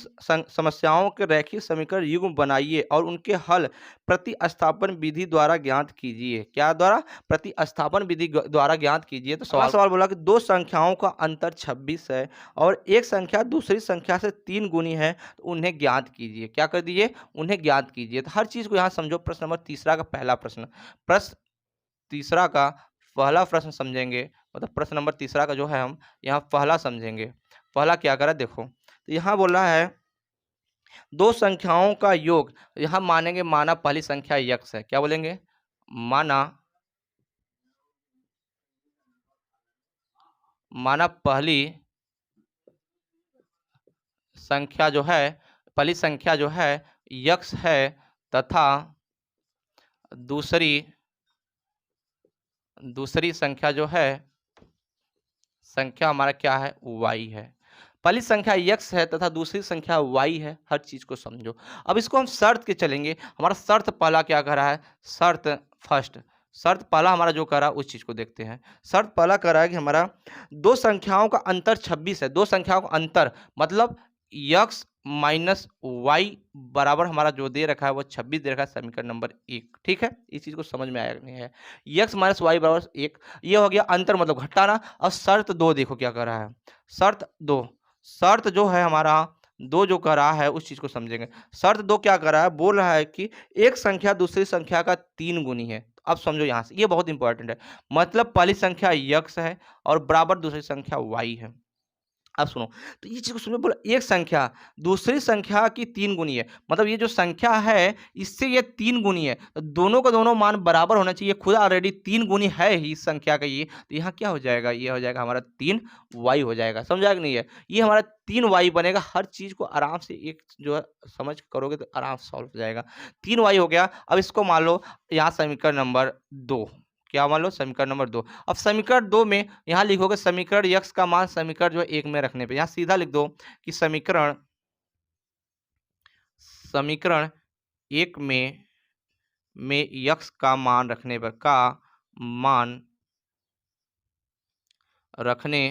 समस्याओं के रैखिक समीकरण युग्म बनाइए और उनके हल प्रतिस्थापन विधि द्वारा ज्ञात कीजिए। क्या द्वारा, प्रतिस्थापन विधि द्वारा ज्ञात कीजिए। तो सवाल बोला कि दो संख्याओं का अंतर 26 है और एक संख्या दूसरी संख्या से 3 गुनी है, तो उन्हें ज्ञात कीजिए। क्या कर दिए, उन्हें ज्ञात कीजिए। तो हर चीज को यहाँ समझो। प्रश्न नंबर तीसरा का पहला प्रश्न, प्रश्न तीसरा का पहला प्रश्न समझेंगे, मतलब प्रश्न नंबर तीसरा का जो है हम यहाँ पहला समझेंगे। पहला क्या करा देखो, तो यहाँ बोल रहा है दो संख्याओं का योग, यहाँ मानेंगे, माना पहली संख्या x है, क्या बोलेंगे, माना पहली संख्या जो है, पहली संख्या जो है x है तथा दूसरी दूसरी संख्या जो है, संख्या हमारा क्या है, y है। पहली संख्या x है तथा दूसरी संख्या y है, हर चीज को समझो। अब इसको हम शर्त के चलेंगे। हमारा शर्त पहला क्या कर रहा है, शर्त फर्स्ट, शर्त पहला हमारा जो कर रहा है उस चीज को देखते हैं। शर्त पहला कर रहा है कि हमारा दो संख्याओं का अंतर 26 है। दो संख्याओं का अंतर मतलब x माइनस वाई बराबर हमारा जो दे रखा है वो 26 दे रखा है, समीकरण नंबर 1। ठीक है, इस चीज को समझ में आया कि नहीं है। x माइनस वाई बराबर 1, ये हो गया अंतर मतलब घटाना। और शर्त 2 देखो क्या कर रहा है, शर्त 2, शर्त जो है हमारा 2 जो कर रहा है उस चीज को समझेंगे। शर्त 2 क्या कर रहा है, बोल रहा है कि एक संख्या दूसरी संख्या का 3 गुनी है। अब समझो यहां से, ये बहुत इंपॉर्टेंट है। मतलब पहली संख्या x है और बराबर दूसरी संख्या y है। अब सुनो, तो ये चीज को सुनो, बोला एक संख्या दूसरी संख्या की 3 गुनी है। मतलब ये जो संख्या है इससे ये 3 गुनी है, तो दोनों का दोनों मान बराबर होना चाहिए। खुद ऑलरेडी 3 गुनी है ही इस संख्या का ये, तो यहाँ क्या हो जाएगा, ये हो जाएगा हमारा 3y हो जाएगा। समझा कि नहीं है, ये हमारा 3y बनेगा। हर चीज को आराम से एक जो है समझ करोगे तो आराम से सॉल्व हो जाएगा। 3y हो गया। अब इसको मान लो यहाँ समीकरण नंबर 2, क्या मान लो, समीकरण नंबर 2। अब समीकरण 2 में यहाँ लिखोगे समीकरण x का मान समीकरण जो है 1 में रखने पे, यहाँ सीधा लिख दो कि समीकरण समीकरण 1 में x का मान रखने पर, का मान रखने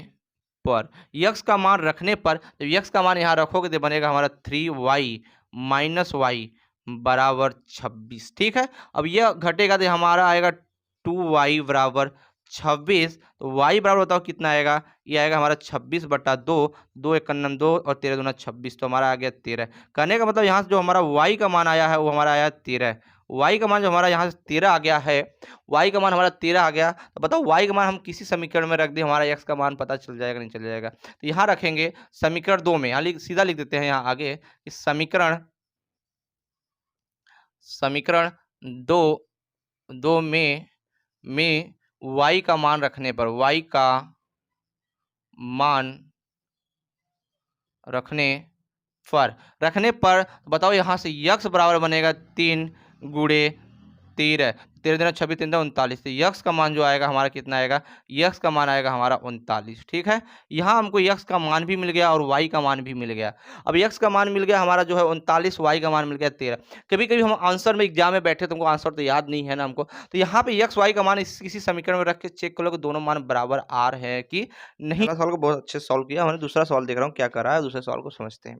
पर, x का मान रखने पर जब x का मान यहाँ रखोगे तो बनेगा हमारा 3y माइनस वाई बराबर 26। ठीक है, अब यह घटेगा तो हमारा आएगा 2y बराबर 26। तो y बराबर बताओ कितना आएगा, ये आएगा हमारा 26/2, 2 एक 2 और 13 दूना 26, तो हमारा आ गया 13। कहने का मतलब यहाँ से जो हमारा y का मान आया है वो हमारा आया 13। y का मान जो हमारा यहाँ से 13 आ गया है, y का मान हमारा 13 आ गया। तो बताओ y का मान हम किसी समीकरण में रख दें, हमारा x का मान पता चल जाएगा, नहीं चल जाएगा। तो यहाँ रखेंगे समीकरण 2 में, यहाँ सीधा लिख देते हैं यहाँ आगे कि समीकरण समीकरण 2 2 में y का मान रखने पर, y का मान रखने रखने पर बताओ यहाँ से x बराबर बनेगा 3 गुणे 13, 13 दिन 26 3 39। तो यक्स का मान जो आएगा हमारा कितना आएगा, यक्स का मान आएगा हमारा 39। ठीक है, यहाँ हमको यक्स का मान भी मिल गया और वाई का मान भी मिल गया। अब यक्स का मान मिल गया हमारा जो है 39, वाई का मान मिल गया 13। कभी कभी हम आंसर में एग्जाम में बैठे तो हमको आंसर तो याद नहीं है ना हमको, तो यहाँ पे यक्स वाई का मान किसी समीकरण में रख के चेक कर लो कि दोनों मान बराबर आ रहे हैं कि नहीं। सवाल को बहुत अच्छे सॉल्व किया हमने। दूसरा सवाल देख रहा हूँ क्या कर रहा है, दूसरे सवाल को समझते हैं।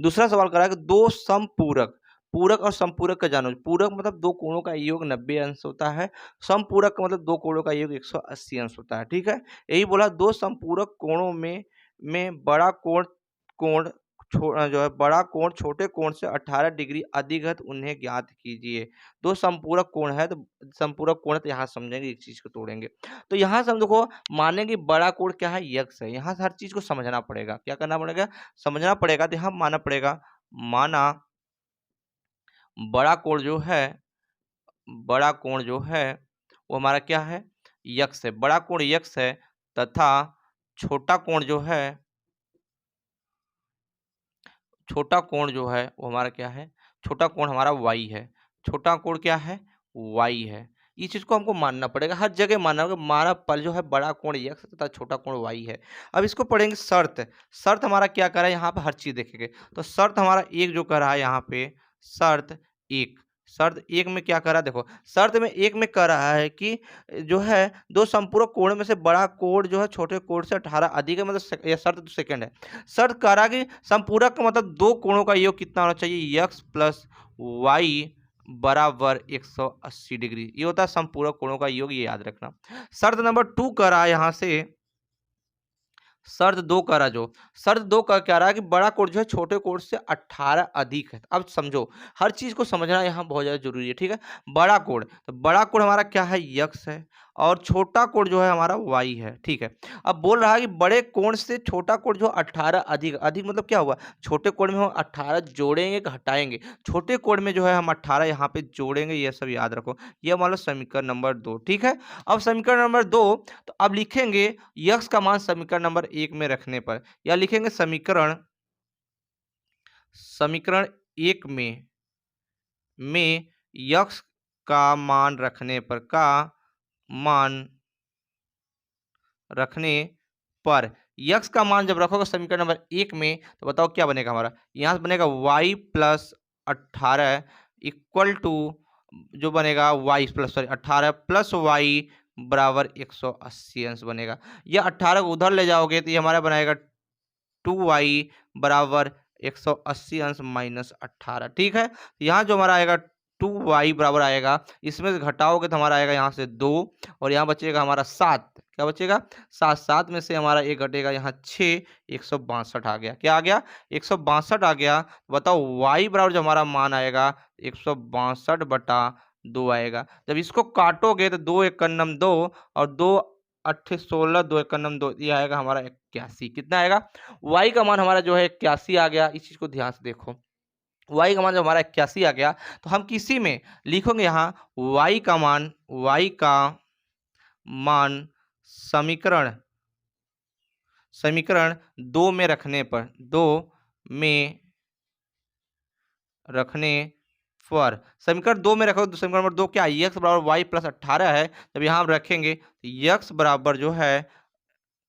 दूसरा सवाल कर रहा है कि दो समपूरक, पूरक और समपूरक का जानो। पूरक मतलब दो कोणों का योग 90 अंश होता है, समपूरक का मतलब दो कोणों का योग 180 अंश होता है। ठीक है, यही बोला दो समपूरक कोणों में बड़ा कोण कोण जो है बड़ा कोण छोटे कोण से 18 डिग्री अधिक है तो उन्हें ज्ञात कीजिए। दो समपूरक कोण है तो समपूरक कोण है, तो यहाँ समझेंगे, एक चीज को तोड़ेंगे। तो यहाँ से हम देखो मानेंगे बड़ा कोण क्या है, यक्स है। यहाँ से हर चीज को समझना पड़ेगा, क्या करना पड़ेगा, समझना पड़ेगा। तो यहाँ मानना पड़ेगा, माना बड़ा कोण जो है, बड़ा कोण जो है वो हमारा क्या है, यक्स है। बड़ा कोण यक्स है तथा छोटा कोण जो है, छोटा कोण जो है वो हमारा क्या है, छोटा कोण हमारा वाई है। छोटा कोण क्या है, वाई है। इस चीज को हमको मानना पड़ेगा, हर जगह मानना होगा। हमारा पल जो है बड़ा कोण यक्स तथा छोटा कोण वाई है। अब इसको पढ़ेंगे शर्त। शर्त हमारा क्या कर रहा है, यहाँ पे हर चीज देखेंगे। तो शर्त हमारा एक जो कर रहा है यहाँ पे, शर्त एक, शर्त एक में क्या कर रहा है, देखो शर्त में एक में कह रहा है कि जो है दो संपूरक कोण में से बड़ा कोण जो है छोटे कोण से 18 अधिक है। मतलब यह शर्त तो सेकंड है। शर्त कह रहा है कि संपूरक का मतलब दो कोणों का योग कितना होना चाहिए, x प्लस वाई बराबर 180 डिग्री। ये होता है संपूरक कोणों का योग, ये याद रखना। शर्त नंबर 2 कह रहा है यहाँ से, शर्त 2 कह रहा, जो शर्त 2 का क्या रहा है कि बड़ा कोण जो है छोटे कोण से 18 अधिक है। अब समझो, हर चीज को समझना यहाँ बहुत ज्यादा जरूरी है। ठीक है, बड़ा कोण, तो बड़ा कोण हमारा क्या है, यक्स है, और छोटा कोण जो है हमारा वाई है। ठीक है, अब बोल रहा है कि बड़े कोण से छोटा कोण जो 18 अधिक, अधिक मतलब क्या हुआ, छोटे कोण में हम 18 जोड़ेंगे कि हटाएंगे, छोटे कोण में जो है हम 18 यहाँ पे जोड़ेंगे। ये सब याद रखो, ये मान लो समीकरण नंबर 2। ठीक है, अब समीकरण नंबर 2, तो अब लिखेंगे यक्स का मान समीकरण नंबर 1 में रखने पर, या लिखेंगे समीकरण समीकरण 1 में यक्स का मान रखने पर, का मान रखने पर यक्स का मान जब रखोगे समीकरण नंबर 1 में तो बताओ क्या बनेगा हमारा, यहाँ से बनेगा y प्लस 18 इक्वल टू जो बनेगा y plus sorry 18 plus y बराबर 180 अंश बनेगा। यह 18 को उधर ले जाओगे तो ये हमारा बनाएगा 2y बराबर 180 अंश माइनस 18। ठीक है, यहाँ जो हमारा आएगा 2y बराबर आएगा, इसमें से घटाओगे तो हमारा आएगा यहाँ से 2 और यहाँ बचेगा हमारा 7। क्या बचेगा? 7। 7 में से हमारा 1 घटेगा, यहाँ 6, 162 आ गया। क्या आ गया? 162 आ गया। बताओ y बराबर जो हमारा मान आएगा 162 बटा 2 आएगा। जब इसको काटोगे तो 2 एक नम 2 और 2 8 16 2 एक नम 2, ये आएगा हमारा 81। कितना आएगा? y का मान हमारा जो है 81 आ गया। इस चीज को ध्यान से देखो, y का मान जब हमारा 81 आ गया तो हम किसी में लिखोगे यहाँ y का मान समीकरण समीकरण 2 में रखने पर 2 में रखने पर समीकरण 2 में रखो तो समीकरण नंबर 2 क्या है? x बराबर y प्लस 18 है। जब यहाँ हम रखेंगे तो x बराबर जो है,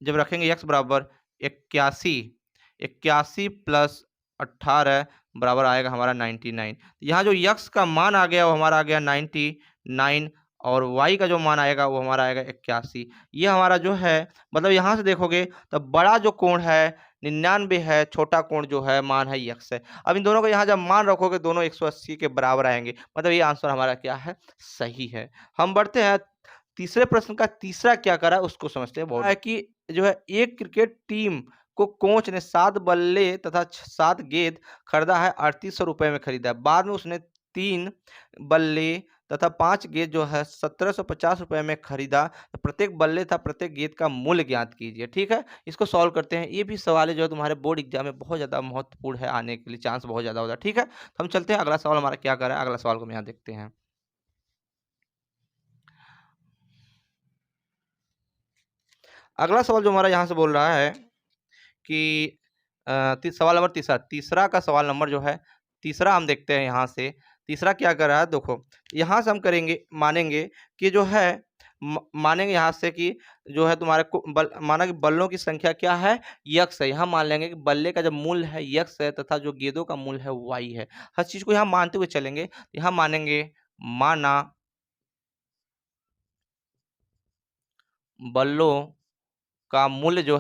जब रखेंगे x बराबर 81 प्लस 18 बराबर आएगा हमारा 99। यहाँ जो x का मान आ गया वो हमारा आ गया 99 और y का जो मान आएगा वो हमारा आएगा 81। ये हमारा जो है, मतलब यहाँ से देखोगे तो बड़ा जो कोण है 99 है, छोटा कोण जो है मान है x है। अब इन दोनों को यहाँ जब मान रखोगे दोनों 180 के बराबर आएंगे, मतलब ये आंसर हमारा क्या है? सही है। हम बढ़ते हैं तीसरे प्रश्न का तीसरा क्या करा उसको समझते हैं। बहुत है कि जो है एक क्रिकेट टीम को कोच ने 7 बल्ले तथा 7 गेंद खरीदा है, 3800 रुपए में खरीदा है। बाद में उसने 3 बल्ले तथा 5 गेंद जो है 1750 रुपए में खरीदा। तो प्रत्येक बल्ले तथा प्रत्येक गेंद का मूल्य ज्ञात कीजिए। ठीक है, इसको सॉल्व करते हैं। ये भी सवाल है जो है तुम्हारे बोर्ड एग्जाम में बहुत ज्यादा महत्वपूर्ण है, आने के लिए चांस बहुत ज्यादा होता है। ठीक है, तो हम चलते हैं, अगला सवाल हमारा क्या कर रहा है, अगला सवाल को हम यहाँ देखते हैं। अगला सवाल जो हमारा यहाँ से बोल रहा है कि सवाल नंबर तीसरा का सवाल नंबर जो है तीसरा हम देखते हैं यहाँ से। तीसरा क्या कर रहा है देखो, यहाँ से हम करेंगे मानेंगे कि जो है मानेंगे यहाँ से कि जो है तुम्हारे को माना कि बल्लों की संख्या क्या है? यक्स है। यहाँ मान लेंगे कि बल्ले का जब मूल्य है यक्स है तथा जो गेंदों का मूल्य है वाई है। हर चीज को यहाँ मानते हुए चलेंगे। यहाँ मानेंगे माना बल्लों का मूल्य जो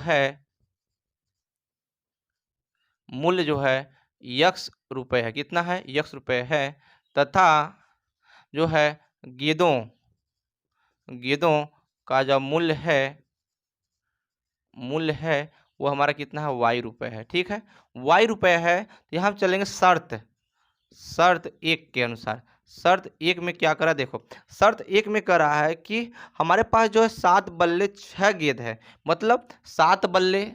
है यक्स रुपए है। कितना है? यक्स रुपए है। तथा जो है गेंदों गेंदों का जो मूल्य है वो हमारा कितना है? वाई रुपए है। ठीक है, वाई रुपए है। तो यहाँ हम चलेंगे शर्त एक के अनुसार। शर्त एक में क्या करा देखो, शर्त एक में कह रहा है कि हमारे पास जो है 7 बल्ले 6 गेंद है, मतलब 7 बल्ले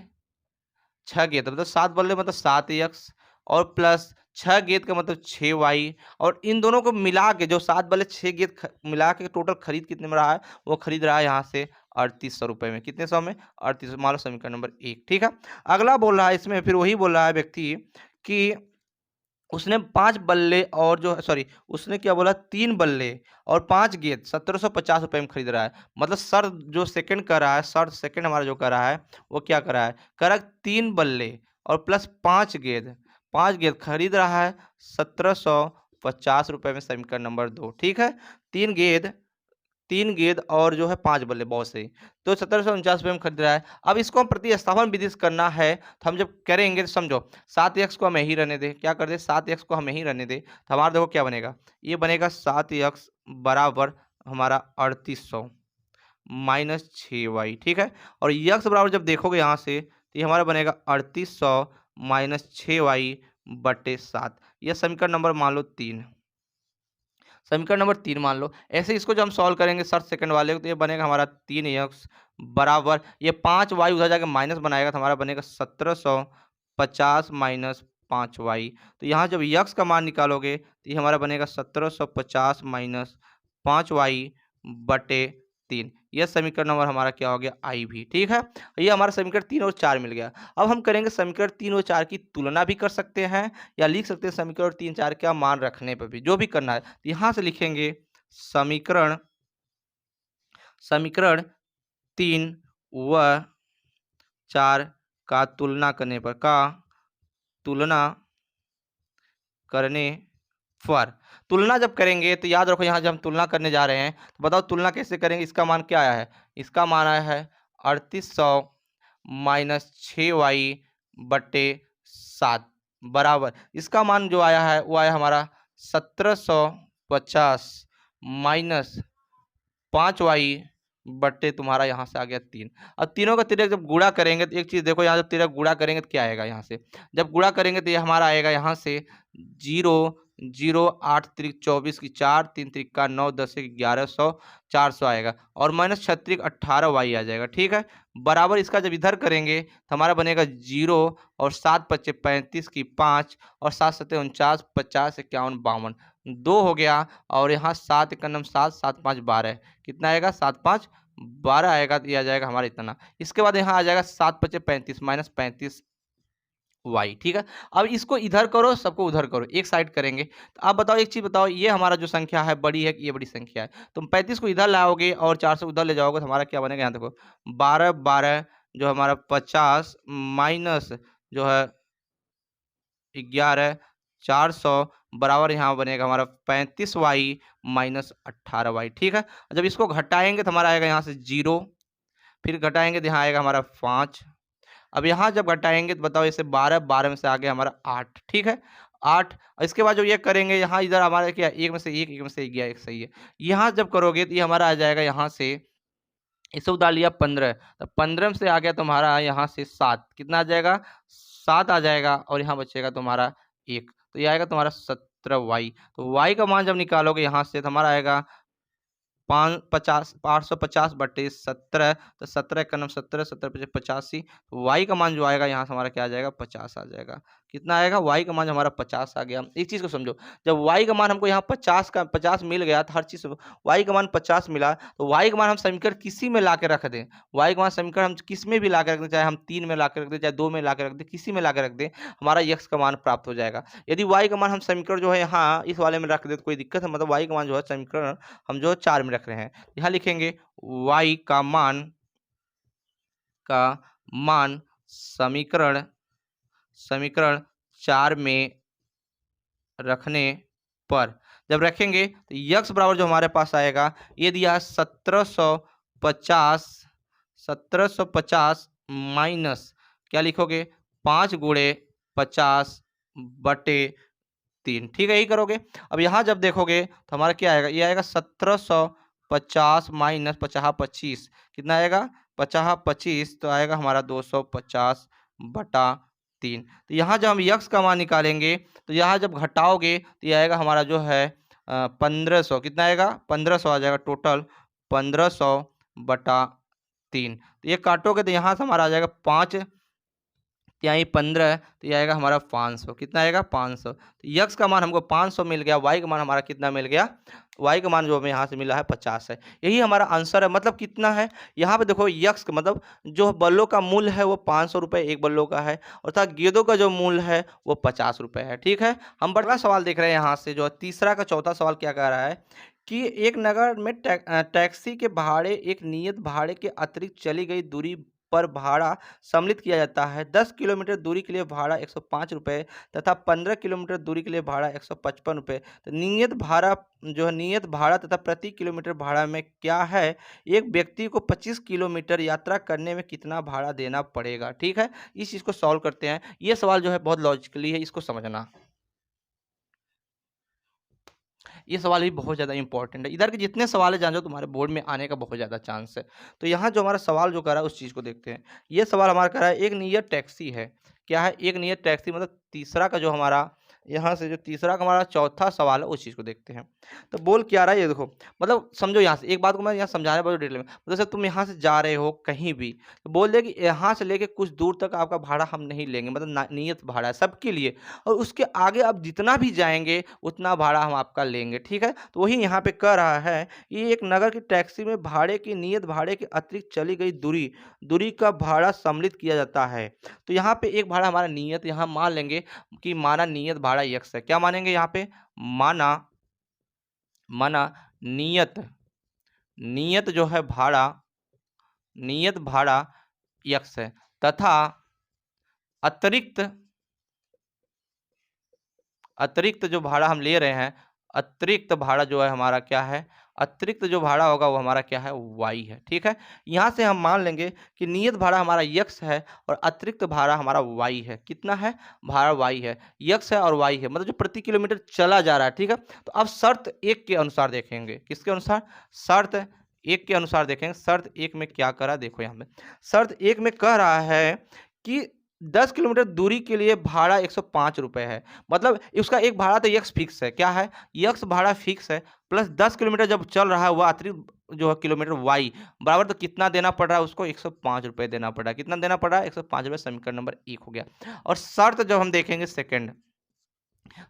6 गेंद, मतलब 7 बल्ले मतलब 7 एक्स और प्लस 6 गेंद का मतलब 6 वाई। और इन दोनों को मिला के जो 7 बल्ले 6 गेंद मिला के टोटल खरीद कितने में रहा है? वो खरीद रहा है यहाँ से 3800 रुपए में। कितने सौ में? 3800। मान लो समीकरण नंबर 1। ठीक है, अगला बोल रहा है इसमें, फिर वही बोल रहा है व्यक्ति कि उसने 5 बल्ले और जो सॉरी उसने क्या बोला 3 बल्ले और 5 गेंद 1750 रुपए में खरीद रहा है। मतलब सर जो सेकंड कर रहा है, सर सेकंड हमारा जो कर रहा है वो क्या कर रहा है? कर रहा है 3 बल्ले और प्लस 5 गेंद खरीद रहा है 1750 रुपए में। समीकरण नंबर 2। ठीक है, 3 गेंद और जो है 5 बल्ले, बहुत सही। तो 1749 रुपये में खरीद रहा है। अब इसको हम प्रतिस्थापन विधि से करना है, तो हम जब करेंगे तो समझो 7x को हमें ही रहने दे। क्या कर दे? 7x को हमें ही रहने दे। तो हमारा देखो क्या बनेगा, ये बनेगा 7x बराबर हमारा 3800 माइनस 6y। ठीक है, और यक्स बराबर जब देखोगे यहाँ से तो ये हमारा बनेगा 3800 माइनस 6y बटे 7। यह समीकरण नंबर मान लो 3, समीकरण नंबर 3 मान लो। ऐसे इसको जब हम सॉल्व करेंगे सर सेकंड वाले को तो ये बनेगा हमारा 3x बराबर ये 5y उधर जाके माइनस बनाएगा तो हमारा बनेगा 1750 माइनस 5y। तो यहाँ जब यक्स का मान निकालोगे तो ये हमारा बनेगा 1750 माइनस 5y बटे 3। यह समीकरण नंबर हमारा क्या हो गया? आई भी। ठीक है, ये हमारा समीकरण 3 और 4 मिल गया। अब हम करेंगे समीकरण 3 और 4 की तुलना भी कर सकते हैं या लिख सकते हैं समीकरण 3 4 का मान रखने पर भी, जो भी करना है। तो यहाँ से लिखेंगे समीकरण समीकरण 3 व 4 का तुलना करने पर करने तुलना जब करेंगे तो याद रखो, यहाँ जब हम तुलना करने जा रहे हैं तो बताओ तुलना कैसे करेंगे। इसका मान क्या आया है, इसका मान आया है 3800 माइनस 6y बटे 7 बराबर, इसका मान जो आया है वो आया हमारा 1750 माइनस 5y बट्टे तुम्हारा यहाँ से आ गया 3। अब तीनों का तिरक जब गुणा करेंगे तो एक चीज देखो, यहाँ जब तिरक गुणा करेंगे तो क्या आएगा, यहाँ से जब गुणा करेंगे तो ये हमारा आएगा यहाँ से 0 8 तिरिक 24 की 4 3 तिरिका 9 10 एक 1100 400 आएगा, और माइनस 36 18y आ जाएगा। ठीक है, बराबर इसका जब इधर करेंगे तो हमारा बनेगा 0 और 7 पच्चे 35 की 5 और 7 सत्ते 49 50 51 52 2 हो गया, और यहाँ 7 एक 7 7 5 12 कितना आएगा 7 5 12 आएगा, तो ये आ जाएगा हमारा इतना। इसके बाद यहाँ आ जाएगा 7 पच्चे 35 माइनस 35 वाई। ठीक है, अब इसको इधर करो, सबको उधर करो, एक साइड करेंगे। तो आप बताओ एक चीज बताओ, ये हमारा जो संख्या है बड़ी है कि ये बड़ी संख्या है। तुम 35 को इधर लाओगे और 4 से उधर ले जाओगे तो हमारा क्या बनेगा, यहाँ देखो 12 12 जो हमारा 50 माइनस जो है 11 400 बराबर यहाँ बनेगा हमारा 35y माइनस 18y। ठीक है, जब इसको घटाएंगे तो हमारा आएगा यहाँ से 0, फिर घटाएंगे तो यहाँ आएगा हमारा 5। अब यहाँ जब घटाएंगे तो बताओ इसे 12 12 में से आ गया हमारा 8। ठीक है, 8। इसके बाद जो ये करेंगे यहाँ इधर हमारा क्या, एक में से एक में से गया एक, सही है। यहाँ जब करोगे तो ये हमारा आ जाएगा यहाँ से, इसे उतार लिया 15, तो 15 में से आ गया तुम्हारा यहाँ से 7, कितना आ जाएगा 7 आ जाएगा, और यहाँ बचेगा तुम्हारा 1, तो ये आएगा तुम्हारा 17y। तो y का मान जब निकालोगे यहाँ से तो हमारा आएगा 550 बटे 17, तो 17 का 17 17 पचे 85, तो y का मान जो आएगा यहाँ से हमारा क्या आ जाएगा 50 आ जाएगा। कितना आएगा, y का मान हमारा 50 आ गया। एक चीज को समझो, जब y का मान हमको यहाँ 50 मिल गया, तो हर चीज y का मान 50 मिला, तो y का मान हम समीकरण किसी में ला के रख दें, y का मान समीकरण हम किस में भी ला के रख दें, चाहे हम 3 में ला के रख दें, चाहे 2 में ला के रख दें, किसी में ला के रख दें, हमारा x का मान प्राप्त हो जाएगा। यदि y का मान हम समीकरण जो है यहाँ इस वाले में रख दे तो कोई दिक्कत है, मतलब y का मान जो है समीकरण हम जो 4 में रख रहे हैं, यहाँ लिखेंगे y का मान समीकरण समीकरण 4 में रखने पर, जब रखेंगे तो यक्स बराबर जो हमारे पास आएगा, ये दिया 1750 माइनस क्या लिखोगे 5 गुणे 50 बटे 3। ठीक है, यही करोगे। अब यहाँ जब देखोगे तो हमारा क्या आएगा, ये आएगा 1750 माइनस 50 25, कितना आएगा 50 25, तो आएगा हमारा 250 बटा 3। तो यहाँ जब हम यक्स का मान निकालेंगे तो यहाँ जब घटाओगे तो ये आएगा हमारा जो है 1500, कितना आएगा 1500 आ जाएगा टोटल, 1500 बटा 3। तो ये काटोगे तो यहाँ से हमारा आ जाएगा 5 यहाँ 15, तो ये आएगा हमारा 500, कितना आएगा 500। तो यक्स का मान हमको 500 मिल गया, वाई का मान हमारा कितना मिल गया, वाई का मान जो हमें यहाँ से मिला है 50 है। यही हमारा आंसर है। मतलब कितना है, यहाँ पे देखो यक्स का मतलब जो बल्लों का मूल्य है वो 500 रुपये एक बल्लों का है, अर्थात गेंदों का जो मूल्य है वो 50 रुपये है। ठीक है, हम बड़ा सवाल देख रहे हैं यहाँ से, जो तीसरा का चौथा सवाल क्या कह रहा है कि एक नगर में टैक्सी के भाड़े एक नियत भाड़े के अतिरिक्त चली गई दूरी पर भाड़ा सम्मिलित किया जाता है। 10 किलोमीटर दूरी के लिए भाड़ा 105 रुपये तथा 15 किलोमीटर दूरी के लिए भाड़ा 155 रुपये। तो नियत भाड़ा जो है, नियत भाड़ा तथा प्रति किलोमीटर भाड़ा में क्या है, एक व्यक्ति को 25 किलोमीटर यात्रा करने में कितना भाड़ा देना पड़ेगा। ठीक है, इस चीज़ को सॉल्व करते हैं। ये सवाल जो है बहुत लॉजिकली है, इसको समझना। ये सवाल भी बहुत ज़्यादा इंपॉर्टेंट है। इधर के जितने सवाल है जान, जो तुम्हारे बोर्ड में आने का बहुत ज़्यादा चांस है। तो यहाँ जो हमारा सवाल जो कर रहा है उस चीज़ को देखते हैं। ये सवाल हमारा कर रहा है, एक नियत टैक्सी है। क्या है, एक नियत टैक्सी, मतलब तीसरा का जो हमारा यहाँ से जो तीसरा का हमारा चौथा सवाल है उस चीज़ को देखते हैं। तो बोल क्या रहा है ये देखो, मतलब समझो यहाँ से एक बात को मैं यहाँ समझाने बहुत डिटेल में, मतलब जैसे तुम यहाँ से जा रहे हो कहीं भी, तो बोल दे कि यहाँ से लेके कुछ दूर तक आपका भाड़ा हम नहीं लेंगे, मतलब नियत भाड़ा है सबके लिए, और उसके आगे आप जितना भी जाएंगे उतना भाड़ा हम आपका लेंगे। ठीक है, तो वही यहाँ पे कह रहा है कि एक नगर की टैक्सी में भाड़े की नियत भाड़े के अतिरिक्त चली गई दूरी का भाड़ा सम्मिलित किया जाता है। तो यहाँ पे एक भाड़ा हमारा नियत, यहाँ मान लेंगे कि माना नियत भाड़ा यक्स है। क्या मानेंगे यहाँ पे, माना नियत जो है भाड़ा नियत भाड़ा यक्स है तथा अतिरिक्त अतिरिक्त जो भाड़ा हम ले रहे हैं, अतिरिक्त भाड़ा जो है हमारा क्या है, अतिरिक्त जो भाड़ा होगा वो हमारा क्या है, वाई है। ठीक है, यहाँ से हम मान लेंगे कि नियत भाड़ा हमारा यक्स है और अतिरिक्त भाड़ा हमारा वाई है। कितना है, भाड़ा वाई है, यक्स है और वाई है, मतलब जो प्रति किलोमीटर चला जा रहा है। ठीक है, तो अब शर्त एक के अनुसार देखेंगे, किसके अनुसार, शर्त एक के अनुसार देखेंगे। शर्त एक में क्या करा, देखो यहाँ में शर्त एक में कह रहा है कि 10 किलोमीटर दूरी के लिए भाड़ा 105 रुपये है। मतलब उसका एक भाड़ा तो यक्स फिक्स है, क्या है, यक्स भाड़ा फिक्स है, प्लस 10 किलोमीटर जब चल रहा है वह अतिरिक्त जो है किलोमीटर वाई बराबर, तो कितना देना पड़ रहा है उसको, 105 रुपये देना पड़ रहा है। कितना देना पड़ रहा है, 105 रुपये। समीकरण नंबर 1 हो गया। और शर्त जब हम देखेंगे सेकंड,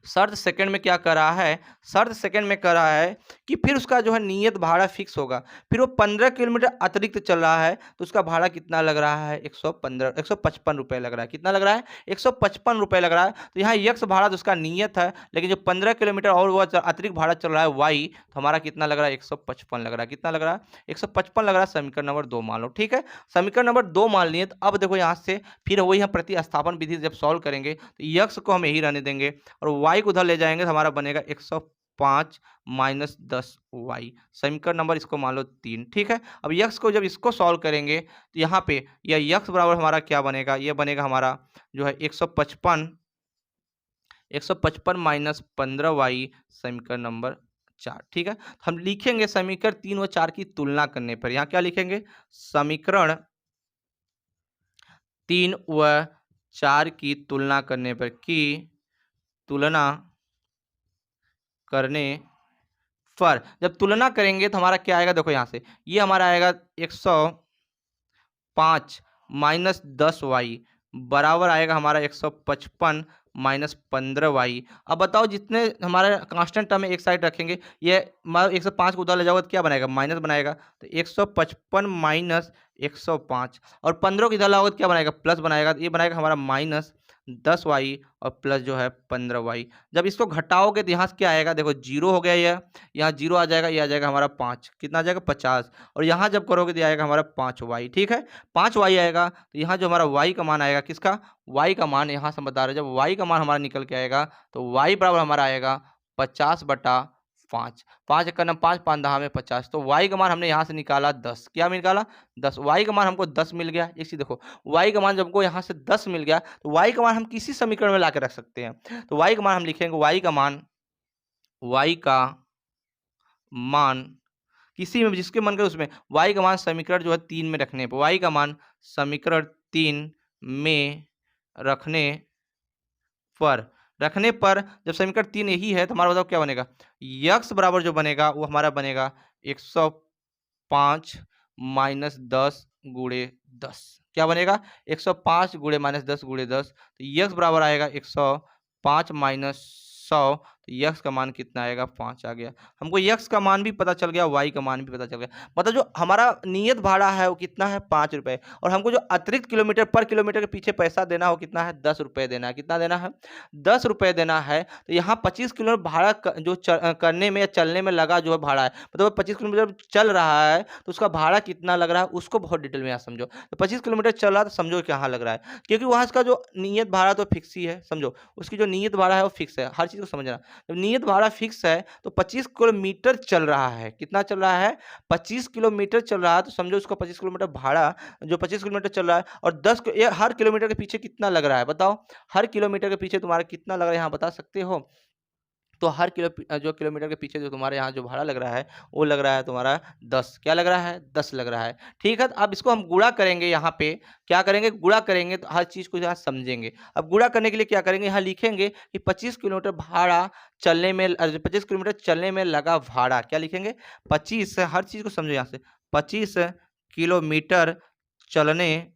शर्त सेकंड में क्या कर रहा है, शर्त सेकंड में कर रहा है कि फिर उसका जो है नियत भाड़ा फिक्स होगा, फिर वो 15 किलोमीटर अतिरिक्त चल रहा है तो उसका भाड़ा कितना लग रहा है, 155 रुपये लग रहा है। कितना लग रहा है, 155 रुपये लग रहा है। तो यहाँ यक्स भाड़ा तो उसका नियत है, लेकिन जो 15 किलोमीटर और वो अतिरिक्त भाड़ा चल रहा है वाई, तो हमारा कितना लग रहा है, 155 लग रहा है। कितना लग रहा है, 155 लग रहा है। समीकरण नंबर 2 मान लो। ठीक है, समीकरण नंबर 2 मान लिए। तो अब देखो यहाँ से फिर वही हम प्रतिस्थापन विधि जब सॉल्व करेंगे तो यक्स को हम यही रहने देंगे और y को उधर ले जाएंगे तो हमारा बनेगा 105 माइनस 10 वाई। समीकरण नंबर इसको मान लो 3। ठीक है, अब यक्स को जब इसको सॉल्व करेंगे तो यहाँ पे यह यक्स बराबर हमारा क्या बनेगा, यह बनेगा हमारा जो है 155 माइनस 15 वाई। समीकरण नंबर 4। ठीक है, हम लिखेंगे समीकरण 3 और 4 की तुलना करने पर, यहाँ क्या लिखेंगे, समीकरण 3 व 4 की तुलना करने पर, की तुलना करने पर जब तुलना करेंगे तो हमारा क्या आएगा, देखो यहाँ से ये हमारा आएगा 105 माइनस 10 वाई बराबर आएगा हमारा 155 माइनस 15 वाई। अब बताओ जितने हमारे कांस्टेंट टर्म एक साइड रखेंगे, ये 105 को उधर ले जाओगे तो क्या बनाएगा, माइनस बनाएगा, तो 155 माइनस 105 और 15 को इधर लाओगे तो क्या बनाएगा, प्लस बनाएगा। तो ये बनाएगा हमारा माइनस 10 वाई और प्लस जो है 15 वाई। जब इसको घटाओगे तो यहाँ से क्या आएगा, देखो जीरो हो गया, ये यहाँ जीरो आ जाएगा, ये आ जाएगा हमारा 5, कितना आ जाएगा 50, और यहाँ जब करोगे तो आएगा हमारा 5 वाई। ठीक है, 5 वाई आएगा, तो यहाँ जो हमारा वाई का मान आएगा, किसका, वाई का मान, यहाँ से हम बता रहे हैं जब वाई का मान हमारा निकल के आएगा तो वाई बराबर हमारा आएगा 50/5। 5 एक 5, 5 दहा में 50, तो वाई का मान हमने यहाँ से निकाला 10। क्या निकाला, 10। वाई का मान हमको 10 मिल गया। एक चीज देखो, वाई का मान जब हमको यहाँ से 10 मिल गया तो वाई का मान हम किसी समीकरण में ला के रख सकते हैं। तो वाई का मान हम लिखेंगे, वाई का मान किसी में जिसके मन करे उसमें, y का मान समीकरण जो है 3 में रखने पर, y का मान समीकरण 3 में रखने पर जब समीकरण 3 यही है तो हमारा बताओ क्या बनेगा, यक्स बराबर जो बनेगा वो हमारा बनेगा 105 माइनस 10 गुणे 10। क्या बनेगा, 105 गुणे माइनस 10 गुणे 10, तो यक्स बराबर आएगा 105 माइनस 100, तो यक्स का मान कितना आएगा, 5 आ गया। हमको यक्स का मान भी पता चल गया, वाई का मान भी पता चल गया। मतलब जो हमारा नियत भाड़ा है वो कितना है, 5 रुपये, और हमको जो अतिरिक्त किलोमीटर पर किलोमीटर के पीछे पैसा देना हो कितना है, 10 रुपये देना है। कितना देना है, 10 रुपये देना है। तो यहाँ 25 किलोमीटर भाड़ा जो करने में या चलने में लगा जो है भाड़ा है, मतलब 25 किलोमीटर चल रहा है तो उसका भाड़ा कितना लग रहा है उसको बहुत डिटेल में यहाँ समझो। तो 25 किलोमीटर चल रहा है तो समझो कहाँ लग रहा है, क्योंकि वहाँ इसका जो नियत भाड़ा तो फिक्स ही है, समझो उसकी जो नियत भाड़ा है वो फिक्स है। हर चीज़ को समझना, जब नियत भाड़ा फिक्स है तो 25 किलोमीटर चल रहा है, कितना चल रहा है, 25 किलोमीटर चल रहा है, तो समझो उसका 25 किलोमीटर भाड़ा जो 25 किलोमीटर चल रहा है, और 10 हर किलोमीटर के पीछे कितना लग रहा है, बताओ हर किलोमीटर के पीछे तुम्हारा कितना लग रहा है, यहाँ बता सकते हो। तो हर किलोमीटर के पीछे जो तुम्हारे यहाँ जो भाड़ा लग रहा है वो लग रहा है तुम्हारा 10। क्या लग रहा है, 10 लग रहा है। ठीक है, तो अब इसको हम गुणा करेंगे, यहाँ पे क्या करेंगे, गुणा करेंगे तो हर चीज़ को यहाँ समझेंगे। अब गुणा करने के लिए क्या करेंगे, यहाँ लिखेंगे कि 25 किलोमीटर भाड़ा चलने में 25 किलोमीटर चलने में लगा भाड़ा, क्या लिखेंगे, 25, हर चीज़ को समझो यहाँ से, 25 किलोमीटर चलने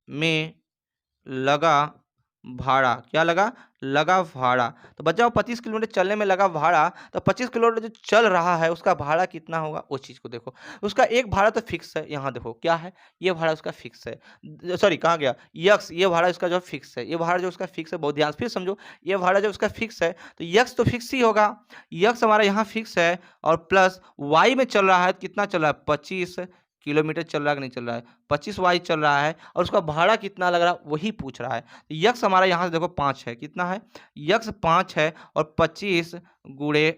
में लगा भाड़ा, क्या लगा भाड़ा। तो बचाओ 25 किलोमीटर चलने में लगा भाड़ा, तो 25 किलोमीटर जो चल रहा है उसका भाड़ा कितना होगा, उस चीज़ को देखो। उसका एक भाड़ा तो फिक्स है, यहाँ देखो क्या है, ये भाड़ा उसका फिक्स है, सॉरी कहाँ गया, यक्स, ये भाड़ा उसका जो फिक्स है, ये भाड़ा जो उसका फिक्स है, बहुत ध्यान से फिर समझो, ये भाड़ा जो उसका फिक्स है तो यक्स तो फिक्स ही होगा, यक्स हमारा यहाँ फिक्स है, और प्लस वाई में चल रहा है, कितना चल रहा है, 25 किलोमीटर चल रहा है कि नहीं चल रहा है, 25y चल रहा है और उसका भाड़ा कितना लग रहा है वही पूछ रहा है। यक्स हमारा यहाँ से देखो 5 है, कितना है, यक्स 5 है और 25 गुणे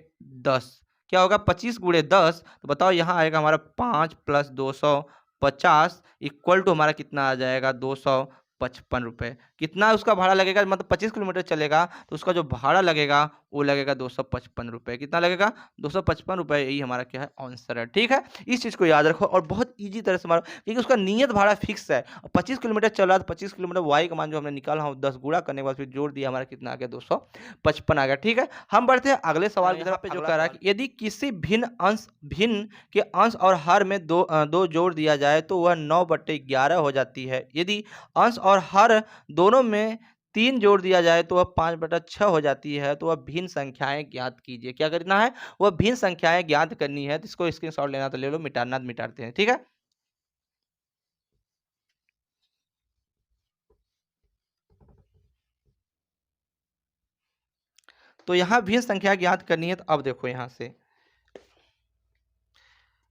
10 क्या होगा, 25 गुणे 10, तो बताओ यहाँ आएगा हमारा 5 प्लस 250 इक्वल टू हमारा कितना आ जाएगा 255 रुपये। कितना उसका भाड़ा लगेगा, मतलब 25 किलोमीटर चलेगा तो उसका जो भाड़ा लगेगा वो लगेगा 255 रुपये। कितना लगेगा, 255 रुपये। यही हमारा क्या है, आंसर है। ठीक है, इस चीज़ को याद रखो और बहुत ईजी तरह से मारो, क्योंकि उसका नियत भाड़ा फिक्स है। 25 किलोमीटर चल रहा है तो 25 किलोमीटर वाई का मान जो हमने निकाला हम 10 गुणा करने के बाद फिर जोड़ दिया, हमारा कितना आ गया, 255 आ गया। ठीक है, हम बढ़ते हैं अगले सवाल की तरफ पे, जो कह रहा है कि यदि किसी भिन्न के अंश और हर में दो जोड़ दिया जाए तो वह 9/11 हो जाती है। यदि अंश और हर दोनों में 3 जोड़ दिया जाए तो वह 5/6 हो जाती है। तो वह भिन्न संख्याएं ज्ञात कीजिए। क्या करना है, वह भिन्न संख्याएं ज्ञात करनी है। तो इसको स्क्रीनशॉट लेना तो ले लो, मिटाना तो मिटाते हैं। ठीक है, तो यहाँ भिन्न संख्या ज्ञात करनी है। तो अब देखो यहाँ से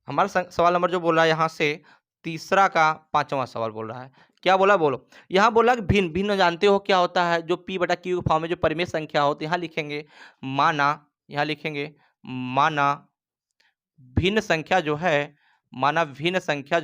हमारा सवाल नंबर जो बोल रहा है यहाँ से तीसरा का 5वां सवाल बोल रहा है, क्या बोला बोलो, यहाँ बोला कि भिन्न। भिन्न जानते हो क्या होता है, जो p/q फॉर्म में जो परिमेय संख्या होती है, यहाँ लिखेंगे माना, यहाँ लिखेंगे माना भिन्न संख्या जो है, माना भिन्न संख्या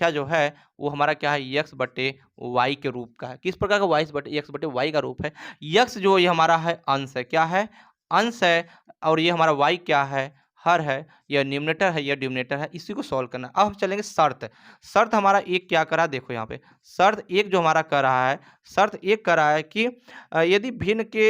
जो है वो हमारा क्या है, यक्स बटे वाई के रूप का है। किस प्रकार का, यक्स बटे वाई का रूप है। यक्स जो ये हमारा है अंश है, क्या है, अंश है, और ये हमारा वाई क्या है, हर है, यह न्यूमरेटर है, यह डिनोमिनेटर है। इसी को सॉल्व करना। अब हम चलेंगे शर्त। शर्त हमारा एक क्या करा, देखो यहाँ पे शर्त एक जो हमारा कर रहा है, शर्त एक कर रहा है कि यदि भिन्न के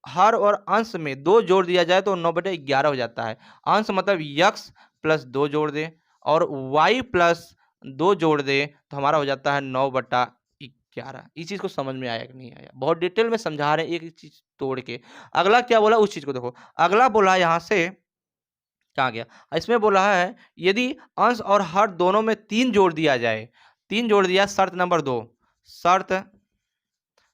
हर और अंश में 2 जोड़ दिया जाए तो 9/11 हो जाता है। अंश मतलब यक्स प्लस 2 जोड़ दे और वाई प्लस 2 जोड़ दे तो हमारा हो जाता है 9/11। इस चीज को समझ में आया कि नहीं आया, बहुत डिटेल में समझा रहे हैं एक चीज तोड़ के। अगला क्या बोला उस चीज को देखो, अगला बोला यहाँ से क्या गया, इसमें बोला है यदि अंश और हर दोनों में 3 जोड़ दिया जाए, 3 जोड़ दिया, शर्त नंबर 2, शर्त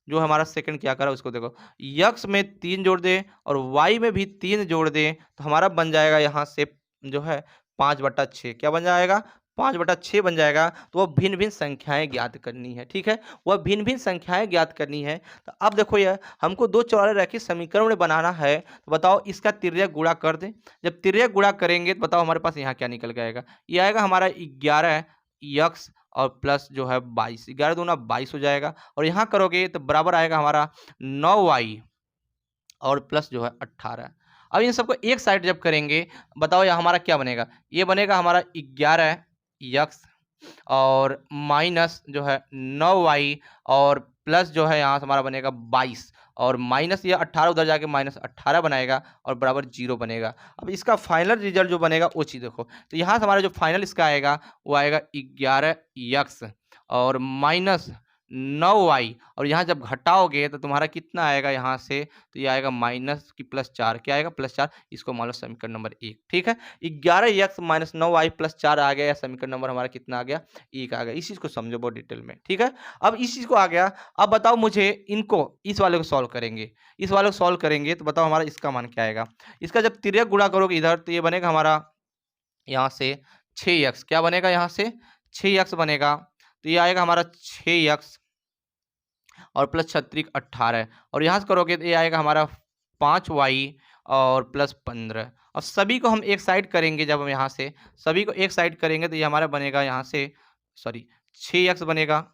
जो हमारा सेकंड क्या करा उसको देखो, यक्स में 3 जोड़ दे और वाई में भी 3 जोड़ दे तो हमारा बन जाएगा यहाँ से जो है 5/6। क्या बन जाएगा, 5/6 बन जाएगा। तो वह भिन्न भिन्न संख्याएं ज्ञात करनी है। ठीक है, वह भिन्न भिन्न संख्याएं ज्ञात करनी है। तो अब देखो यह हमको 2 चौड़े रैखिक समीकरण में बनाना है। तो बताओ इसका तिर्यक गुणा कर दे। जब तिर्यक गुणा करेंगे तो बताओ हमारे पास यहाँ क्या निकल के आएगा, ये आएगा हमारा 11 यक्स और प्लस जो है 22, 11 दूना 22 हो जाएगा। और यहाँ करोगे तो बराबर आएगा हमारा 9y और प्लस जो है 18। अब इन सबको एक साइड जब करेंगे बताओ यहाँ हमारा क्या बनेगा, ये बनेगा हमारा 11 यक्स और माइनस जो है 9y और प्लस जो है यहाँ से हमारा बनेगा 22 और माइनस ये 18 उधर जाके -18 बनाएगा और बराबर 0 बनेगा। अब इसका फाइनल रिजल्ट जो बनेगा वो चीज़ देखो, तो यहाँ से हमारा जो फाइनल इसका आएगा वो आएगा 11 यक्स और माइनस 9y और यहाँ जब घटाओगे तो तुम्हारा कितना आएगा, यहाँ से तो ये आएगा माइनस की +4, क्या आएगा +4। इसको मान लो समीकरण नंबर 1। ठीक है, 11 यक्स माइनस 9y +4 आ गया, या समीकरण नंबर हमारा कितना आ गया, 1 आ गया। इस चीज़ को समझो बहुत डिटेल में। ठीक है, अब इस चीज़ को आ गया। अब बताओ मुझे इनको, इस वाले को सॉल्व करेंगे, इस वाले को सॉल्व करेंगे तो बताओ हमारा इसका मान क्या आएगा। इसका जब तिर्यक गुणा करोगे इधर तो ये बनेगा हमारा यहाँ से 6x, क्या बनेगा, यहाँ से 6x बनेगा। तो ये आएगा हमारा 6x और प्लस 36 18 और यहाँ से करोगे तो ये आएगा हमारा 5y और प्लस 15। और सभी को हम एक साइड करेंगे, जब हम यहाँ से सभी को एक साइड करेंगे तो ये हमारा बनेगा यहाँ से 6x बनेगा,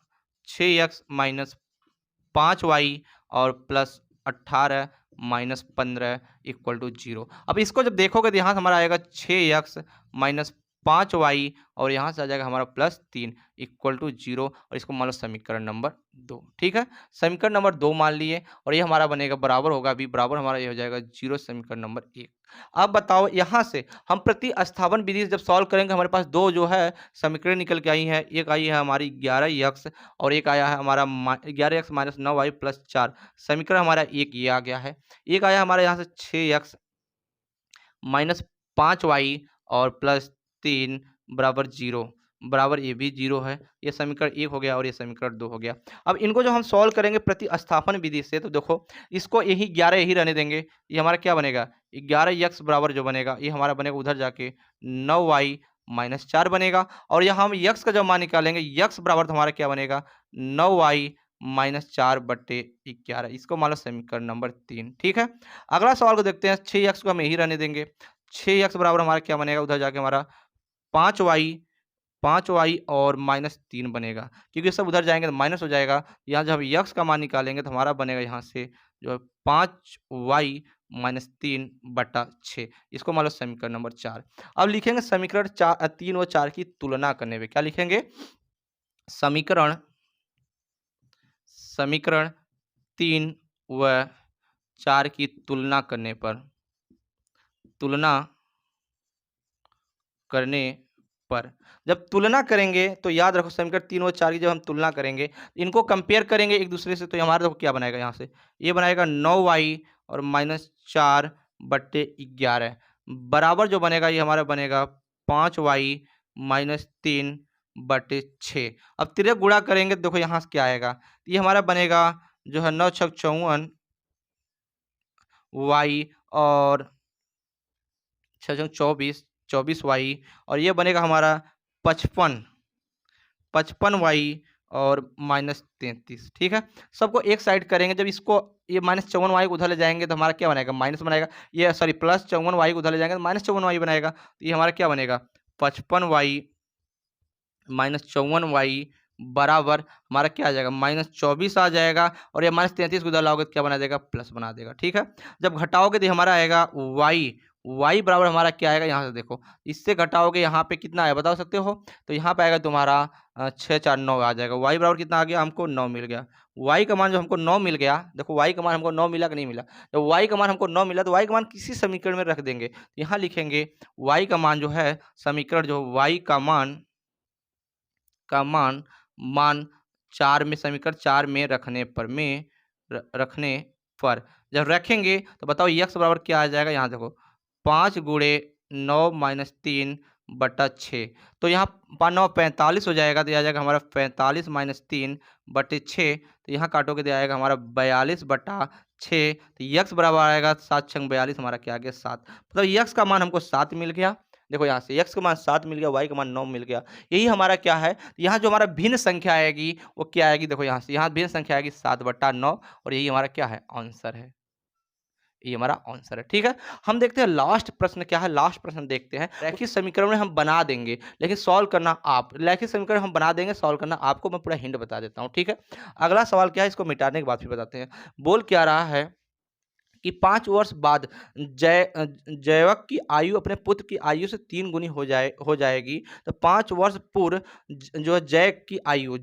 6x माइनस 5y और प्लस 18 माइनस 15 इक्वल टू 0। अब इसको जब देखोगे तो यहाँ से हमारा आएगा 6x माइनस 5y और यहाँ से आ जाएगा हमारा +3 इक्वल टू 0 और इसको मान लो समीकरण नंबर 2। ठीक है, समीकरण नंबर 2 मान लिए और ये हमारा बनेगा बराबर होगा, अभी बराबर हमारा ये हो जाएगा 0 समीकरण नंबर 1। अब बताओ यहाँ से हम प्रतिस्थापन विधि से जब सॉल्व करेंगे हमारे पास 2 जो है समीकरण निकल के आई है। एक आई है हमारी 11x और एक आया है हमारा 11x माइनस 9y प्लस 4। समीकरण हमारा एक ये आ गया है। एक आया हमारे यहाँ से 6x माइनस 5y और प्लस 3 बराबर 0, बराबर ये भी 0 है। ये समीकरण 1 हो गया और ये समीकरण 2 हो गया। अब इनको जो हम सॉल्व करेंगे प्रतिस्थापन विधि से तो देखो इसको यही 11 यही रहने देंगे। ये हमारा क्या बनेगा, 11x बराबर जो बनेगा ये हमारा बनेगा उधर जाके 9y -4 बनेगा। और यहाँ हम यक्स का जब मान निकालेंगे, यक्स बराबर हमारा क्या बनेगा 9y -4 बट्टे 11। इसको मान लो समीकरण नंबर 3। ठीक है, अगला सवाल को देखते हैं। 6x को हम यही रहने देंगे। 6x बराबर हमारा क्या बनेगा, उधर जाके हमारा 5y और -3 बनेगा, क्योंकि सब उधर जाएंगे तो माइनस हो जाएगा। यहाँ जब हम यक्स का मान निकालेंगे तो हमारा बनेगा यहाँ से जो है 5y -3 बटा 6। इसको मान लो समीकरण नंबर 4। अब लिखेंगे समीकरण 3 व 4 की तुलना करने पे क्या लिखेंगे, समीकरण समीकरण 3 व 4 की तुलना करने पर जब तुलना करेंगे तो याद रखो समीकरण 3 और 4 की जब हम तुलना करेंगे, इनको कंपेयर करेंगे एक दूसरे से, तो हमारा देखो क्या बनाएगा यहाँ से, ये बनाएगा 9y और -4 बट्टे 11 बराबर जो बनेगा ये हमारा बनेगा 5y -3 बट्टे 6। अब तिरक गुणा करेंगे तो देखो यहाँ से क्या आएगा, ये हमारा बनेगा जो है 9 छक 54 y और 6 छक 24y और ये बनेगा हमारा 55y और -33। ठीक है, सबको एक साइड करेंगे, जब इसको ये -54y को उधर ले जाएंगे तो हमारा क्या बनेगा, माइनस बनाएगा, ये सॉरी +54y को उधर ले जाएंगे तो -54y बनाएगा, तो ये हमारा क्या बनेगा 55y -54y बराबर हमारा क्या आ जाएगा -24 आ जाएगा। और ये -33 को उधर लाओगे तो क्या बना देगा, प्लस बना देगा। ठीक है, जब घटाओगे तो हमारा आएगा y बराबर हमारा क्या आएगा, यहाँ से देखो इससे घटाओगे यहाँ पे कितना आया बता सकते हो, तो यहाँ पे आएगा तुम्हारा 6 4 9 आ जाएगा। y बराबर कितना आ गया, हमको 9 मिल गया। y का मान जो हमको 9 मिल गया, देखो y का मान हमको 9 मिला कि नहीं मिला, जब y का मान हमको 9 मिला तो y का मान किसी समीकरण में रख देंगे, यहाँ लिखेंगे y का मान जो है समीकरण जो y का मान 4 में, समीकरण 4 में रखने पर जब रखेंगे तो बताओ x बराबर क्या आ जाएगा, यहाँ देखो 5 गुणे 9 -3 बटा 6, तो यहाँ 9 45 हो जाएगा, तो यह आ जाएगा हमारा 45 -3 बटे 6, तो यहाँ काटोगे तो आएगा हमारा 42 बटा 6, तो x बराबर आएगा 7 छंग 42, हमारा क्या आ गया 7। मतलब x का मान हमको 7 मिल गया। देखो यहाँ से x का मान 7 मिल गया, y का मान 9 मिल गया। यही हमारा क्या है, यहाँ जो हमारा भिन्न संख्या आएगी वो क्या आएगी, देखो यहाँ से यहाँ भिन्न संख्या आएगी 7/9 और यही हमारा क्या है आंसर है, ये हमारा आंसर है। ठीक है, हम देखते हैं लास्ट प्रश्न क्या है। लास्ट प्रश्न देखते हैं, रैखिक समीकरण में हम बना देंगे लेकिन सॉल्व करना आप, रैखिक समीकरण हम बना देंगे, सॉल्व करना आपको। मैं पूरा हिंट बता देता हूँ। ठीक है, अगला सवाल क्या है, इसको मिटाने के बाद फिर बताते हैं। बोल क्या रहा है कि 5 वर्ष बाद जैवक की आयु अपने पुत्र की आयु से 3 गुनी हो जाएगी। तो 5 वर्ष पूर्व जो है जय की आयु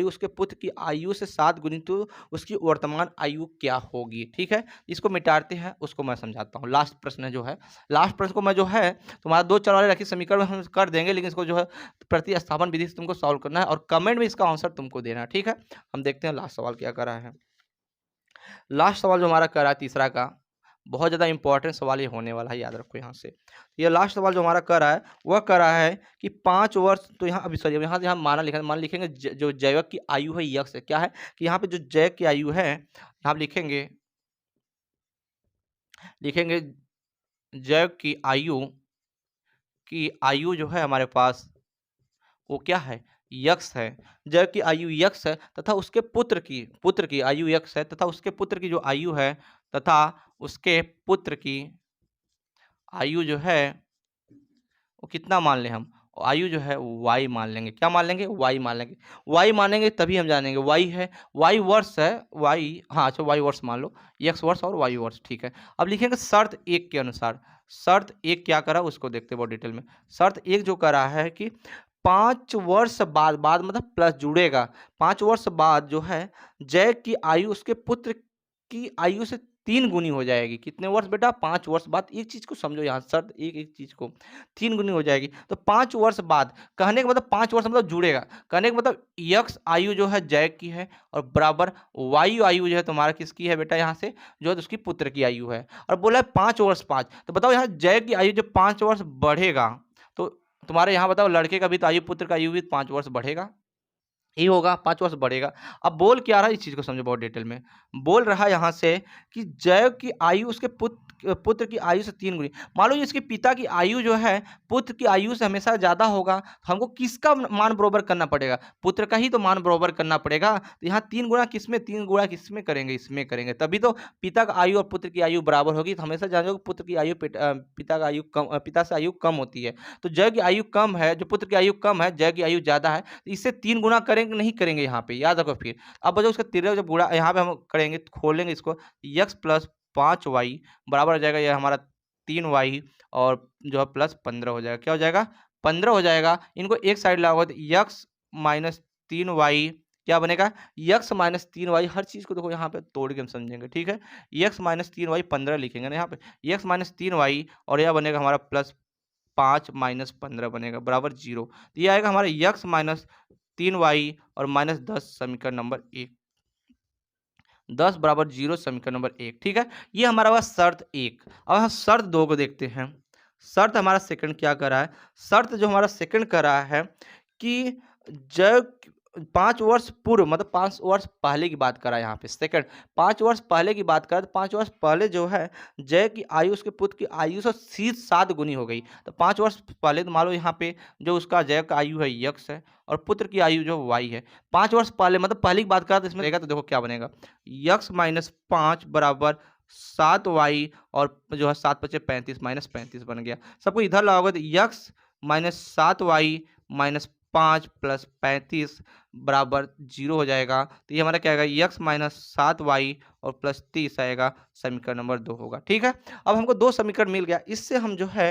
उसके पुत्र की आयु से 7 गुनी, तो उसकी वर्तमान आयु क्या होगी। ठीक है, इसको मिटाते हैं, उसको मैं समझाता हूँ। लास्ट प्रश्न जो है, लास्ट प्रश्न को मैं जो है तुम्हारा 2 चर वाले रैखिक समीकरण में हम कर देंगे, लेकिन इसको जो है प्रतिस्थापन विधि से तुमको सॉल्व करना है और कमेंट में इसका आंसर तुमको देना है। ठीक है, हम देखते हैं लास्ट सवाल क्या कर रहा है। लास्ट सवाल जो हमारा कर रहा है तीसरा का, बहुत ज़्यादा इंपॉर्टेंट सवाल ये होने वाला है, याद रखो यहाँ से। ये लास्ट सवाल जो हमारा कर रहा है वह कर रहा है कि 5 वर्ष, तो यहाँ अभी सॉरी यहाँ यहाँ मान लिखेंगे जो जैवक की आयु है यक्स है, क्या है कि यहाँ पे जो जैव की आयु है यहाँ लिखेंगे जैव की आयु जो है हमारे पास वो क्या है, यक्स है। जैव की आयु यक्स है तथा उसके पुत्र की आयु यक्स है तथा उसके पुत्र की जो आयु है तथा उसके पुत्र की आयु जो है वो कितना मान लें हम, आयु जो है y मान लेंगे। क्या मान लेंगे, y मान लेंगे। y मानेंगे तभी हम जानेंगे y है, y वर्ष है, y हाँ अच्छा y वर्ष मान लो, x वर्ष और y वर्ष। ठीक है, अब लिखेंगे शर्त 1 के अनुसार। शर्त 1 क्या करा उसको देखते हैं बहुत डिटेल में। शर्त 1 जो करा है कि 5 वर्ष बाद मतलब प्लस जुड़ेगा, 5 वर्ष बाद जो है जय की आयु उसके पुत्र की आयु से 3 गुनी हो जाएगी। कितने वर्ष बेटा, 5 वर्ष बाद। एक चीज को समझो यहाँ, शर्त एक चीज को 3 गुनी हो जाएगी। तो 5 वर्ष बाद कहने का मतलब 5 वर्ष मतलब जुड़ेगा, कहने का मतलब यक्स आयु जो है जय की है और बराबर वायु आयु जो है तुम्हारा किसकी है बेटा, यहाँ से जो है उसकी पुत्र की आयु है। और बोला है 5 वर्ष 5, तो बताओ यहाँ जय की आयु जब 5 वर्ष बढ़ेगा तो तुम्हारे यहाँ बताओ लड़के का भी तो आयु, पुत्र का आयु भी 5 वर्ष बढ़ेगा। ही होगा, 5 वर्ष बढ़ेगा। अब बोल क्या रहा है, इस चीज़ को समझो बहुत डिटेल में। बोल रहा है यहाँ से कि जय की आयु उसके पुत्र की आयु से 3 गुनी। मान लो इसके पिता की आयु जो है पुत्र की आयु से हमेशा ज़्यादा होगा, तो हमको किसका मान बराबर करना पड़ेगा? पुत्र का ही तो मान बराबर करना पड़ेगा। तो यहाँ 3 गुणा किसमें, 3 गुणा किसमें करेंगे? इसमें करेंगे, तभी तो पिता का आयु और पुत्र की आयु बराबर होगी। तो हमेशा जान लो कि पुत्र की आयु पिता का आयु कम, पिता से आयु कम होती है। तो जय की आयु कम है, जो पुत्र की आयु कम है, जय की आयु ज़्यादा है। इससे 3 गुना करेंगे, नहीं करेंगे यहाँ पे, याद रखो फिर। अब जो उसका तिरक जब गुणा यहाँ पे हम करेंगे, खोलेंगे इसको, x प्लस 5y बराबर हो जाएगा, ये हमारा 3y और जो है प्लस 15 हो जाएगा। क्या हो जाएगा? 15 हो जाएगा। इनको एक साइड लाओगे तो x माइनस 3y क्या बनेगा? x minus 3y। हर चीज़ को देखो यहाँ पे तोड़ के हम समझेंगे, ठीक है। x माइनस 3y 15 लिखेंगे ना यहाँ पे, x माइनस 3y और यह बनेगा हमारा प्लस 5 माइनस 15 बनेगा बराबर 0। तो ये आएगा हमारा x माइनस 3y और माइनस 10 समीकरण नंबर 1। 10 बराबर 0 समीकरण नंबर 1, ठीक है। ये हमारा हुआ शर्त 1। अब हम शर्त 2 को देखते हैं। शर्त हमारा सेकंड क्या कर रहा है? शर्त जो हमारा सेकंड कर रहा है कि जब 5 वर्ष पूर्व, मतलब 5 वर्ष पहले की बात कर रहा है यहाँ पे सेकंड। 5 वर्ष पहले की बात कर रहा है, तो 5 वर्ष पहले जो है जय की आयु उसके पुत्र की आयु से सीध 7 गुनी हो गई। तो 5 वर्ष पहले तो मान लो यहाँ पे जो उसका जय का आयु है यक्स है और पुत्र की आयु जो वाई है। 5 वर्ष पहले मतलब पहले की बात कर रहा है, तो इसमें रहेगा, तो देखो क्या बनेगा, यक्स माइनस 5 बराबर 7y और जो है 7 पचे 35 माइनस 35 बन गया। सबको इधर लाओगे तो x minus 7y minus 5 plus 35 बराबर 0 हो जाएगा। तो ये हमारा क्या आएगा, यक्स माइनस 7y और प्लस 30 आएगा, समीकरण नंबर 2 होगा, ठीक है। अब हमको 2 समीकरण मिल गया। इससे हम जो है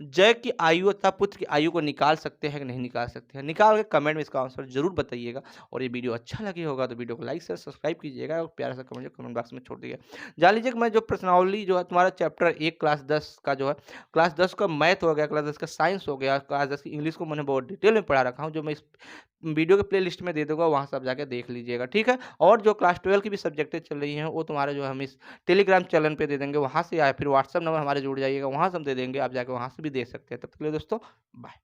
जय की आयु तथा पुत्र की आयु को निकाल सकते हैं कि नहीं निकाल सकते हैं? निकाल के कमेंट में इसका आंसर जरूर बताइएगा। और ये वीडियो अच्छा लगे होगा तो वीडियो को लाइक शेयर सब्सक्राइब कीजिएगा और प्यारा सा कमेंट बॉक्स में छोड़ दीजिएगा। जान लीजिए कि मैं जो प्रश्नावली जो है तुम्हारा चैप्टर 1 क्लास 10 का जो है, क्लास 10 का मैथ हो गया, क्लास 10 का साइंस हो गया, क्लास 10 की इंग्लिश को मैंने बहुत डिटेल में पढ़ा रखा हूँ, जो मैं इस वीडियो के प्ले लिस्ट में दे दूंगा, वहाँ से आप जाके देख लीजिएगा, ठीक है। और जो क्लास 12 की भी सब्जेक्टें चल रही हैं वो तुम्हारा जो हम इस टेलीग्राम चैनल पे दे देंगे, वहाँ से या फिर व्हाट्सअप नंबर हमारे जुड़ जाइएगा, वहाँ से हम दे देंगे, आप जाके वहाँ से भी दे सकते हैं। तब तक के लिए दोस्तों बाय।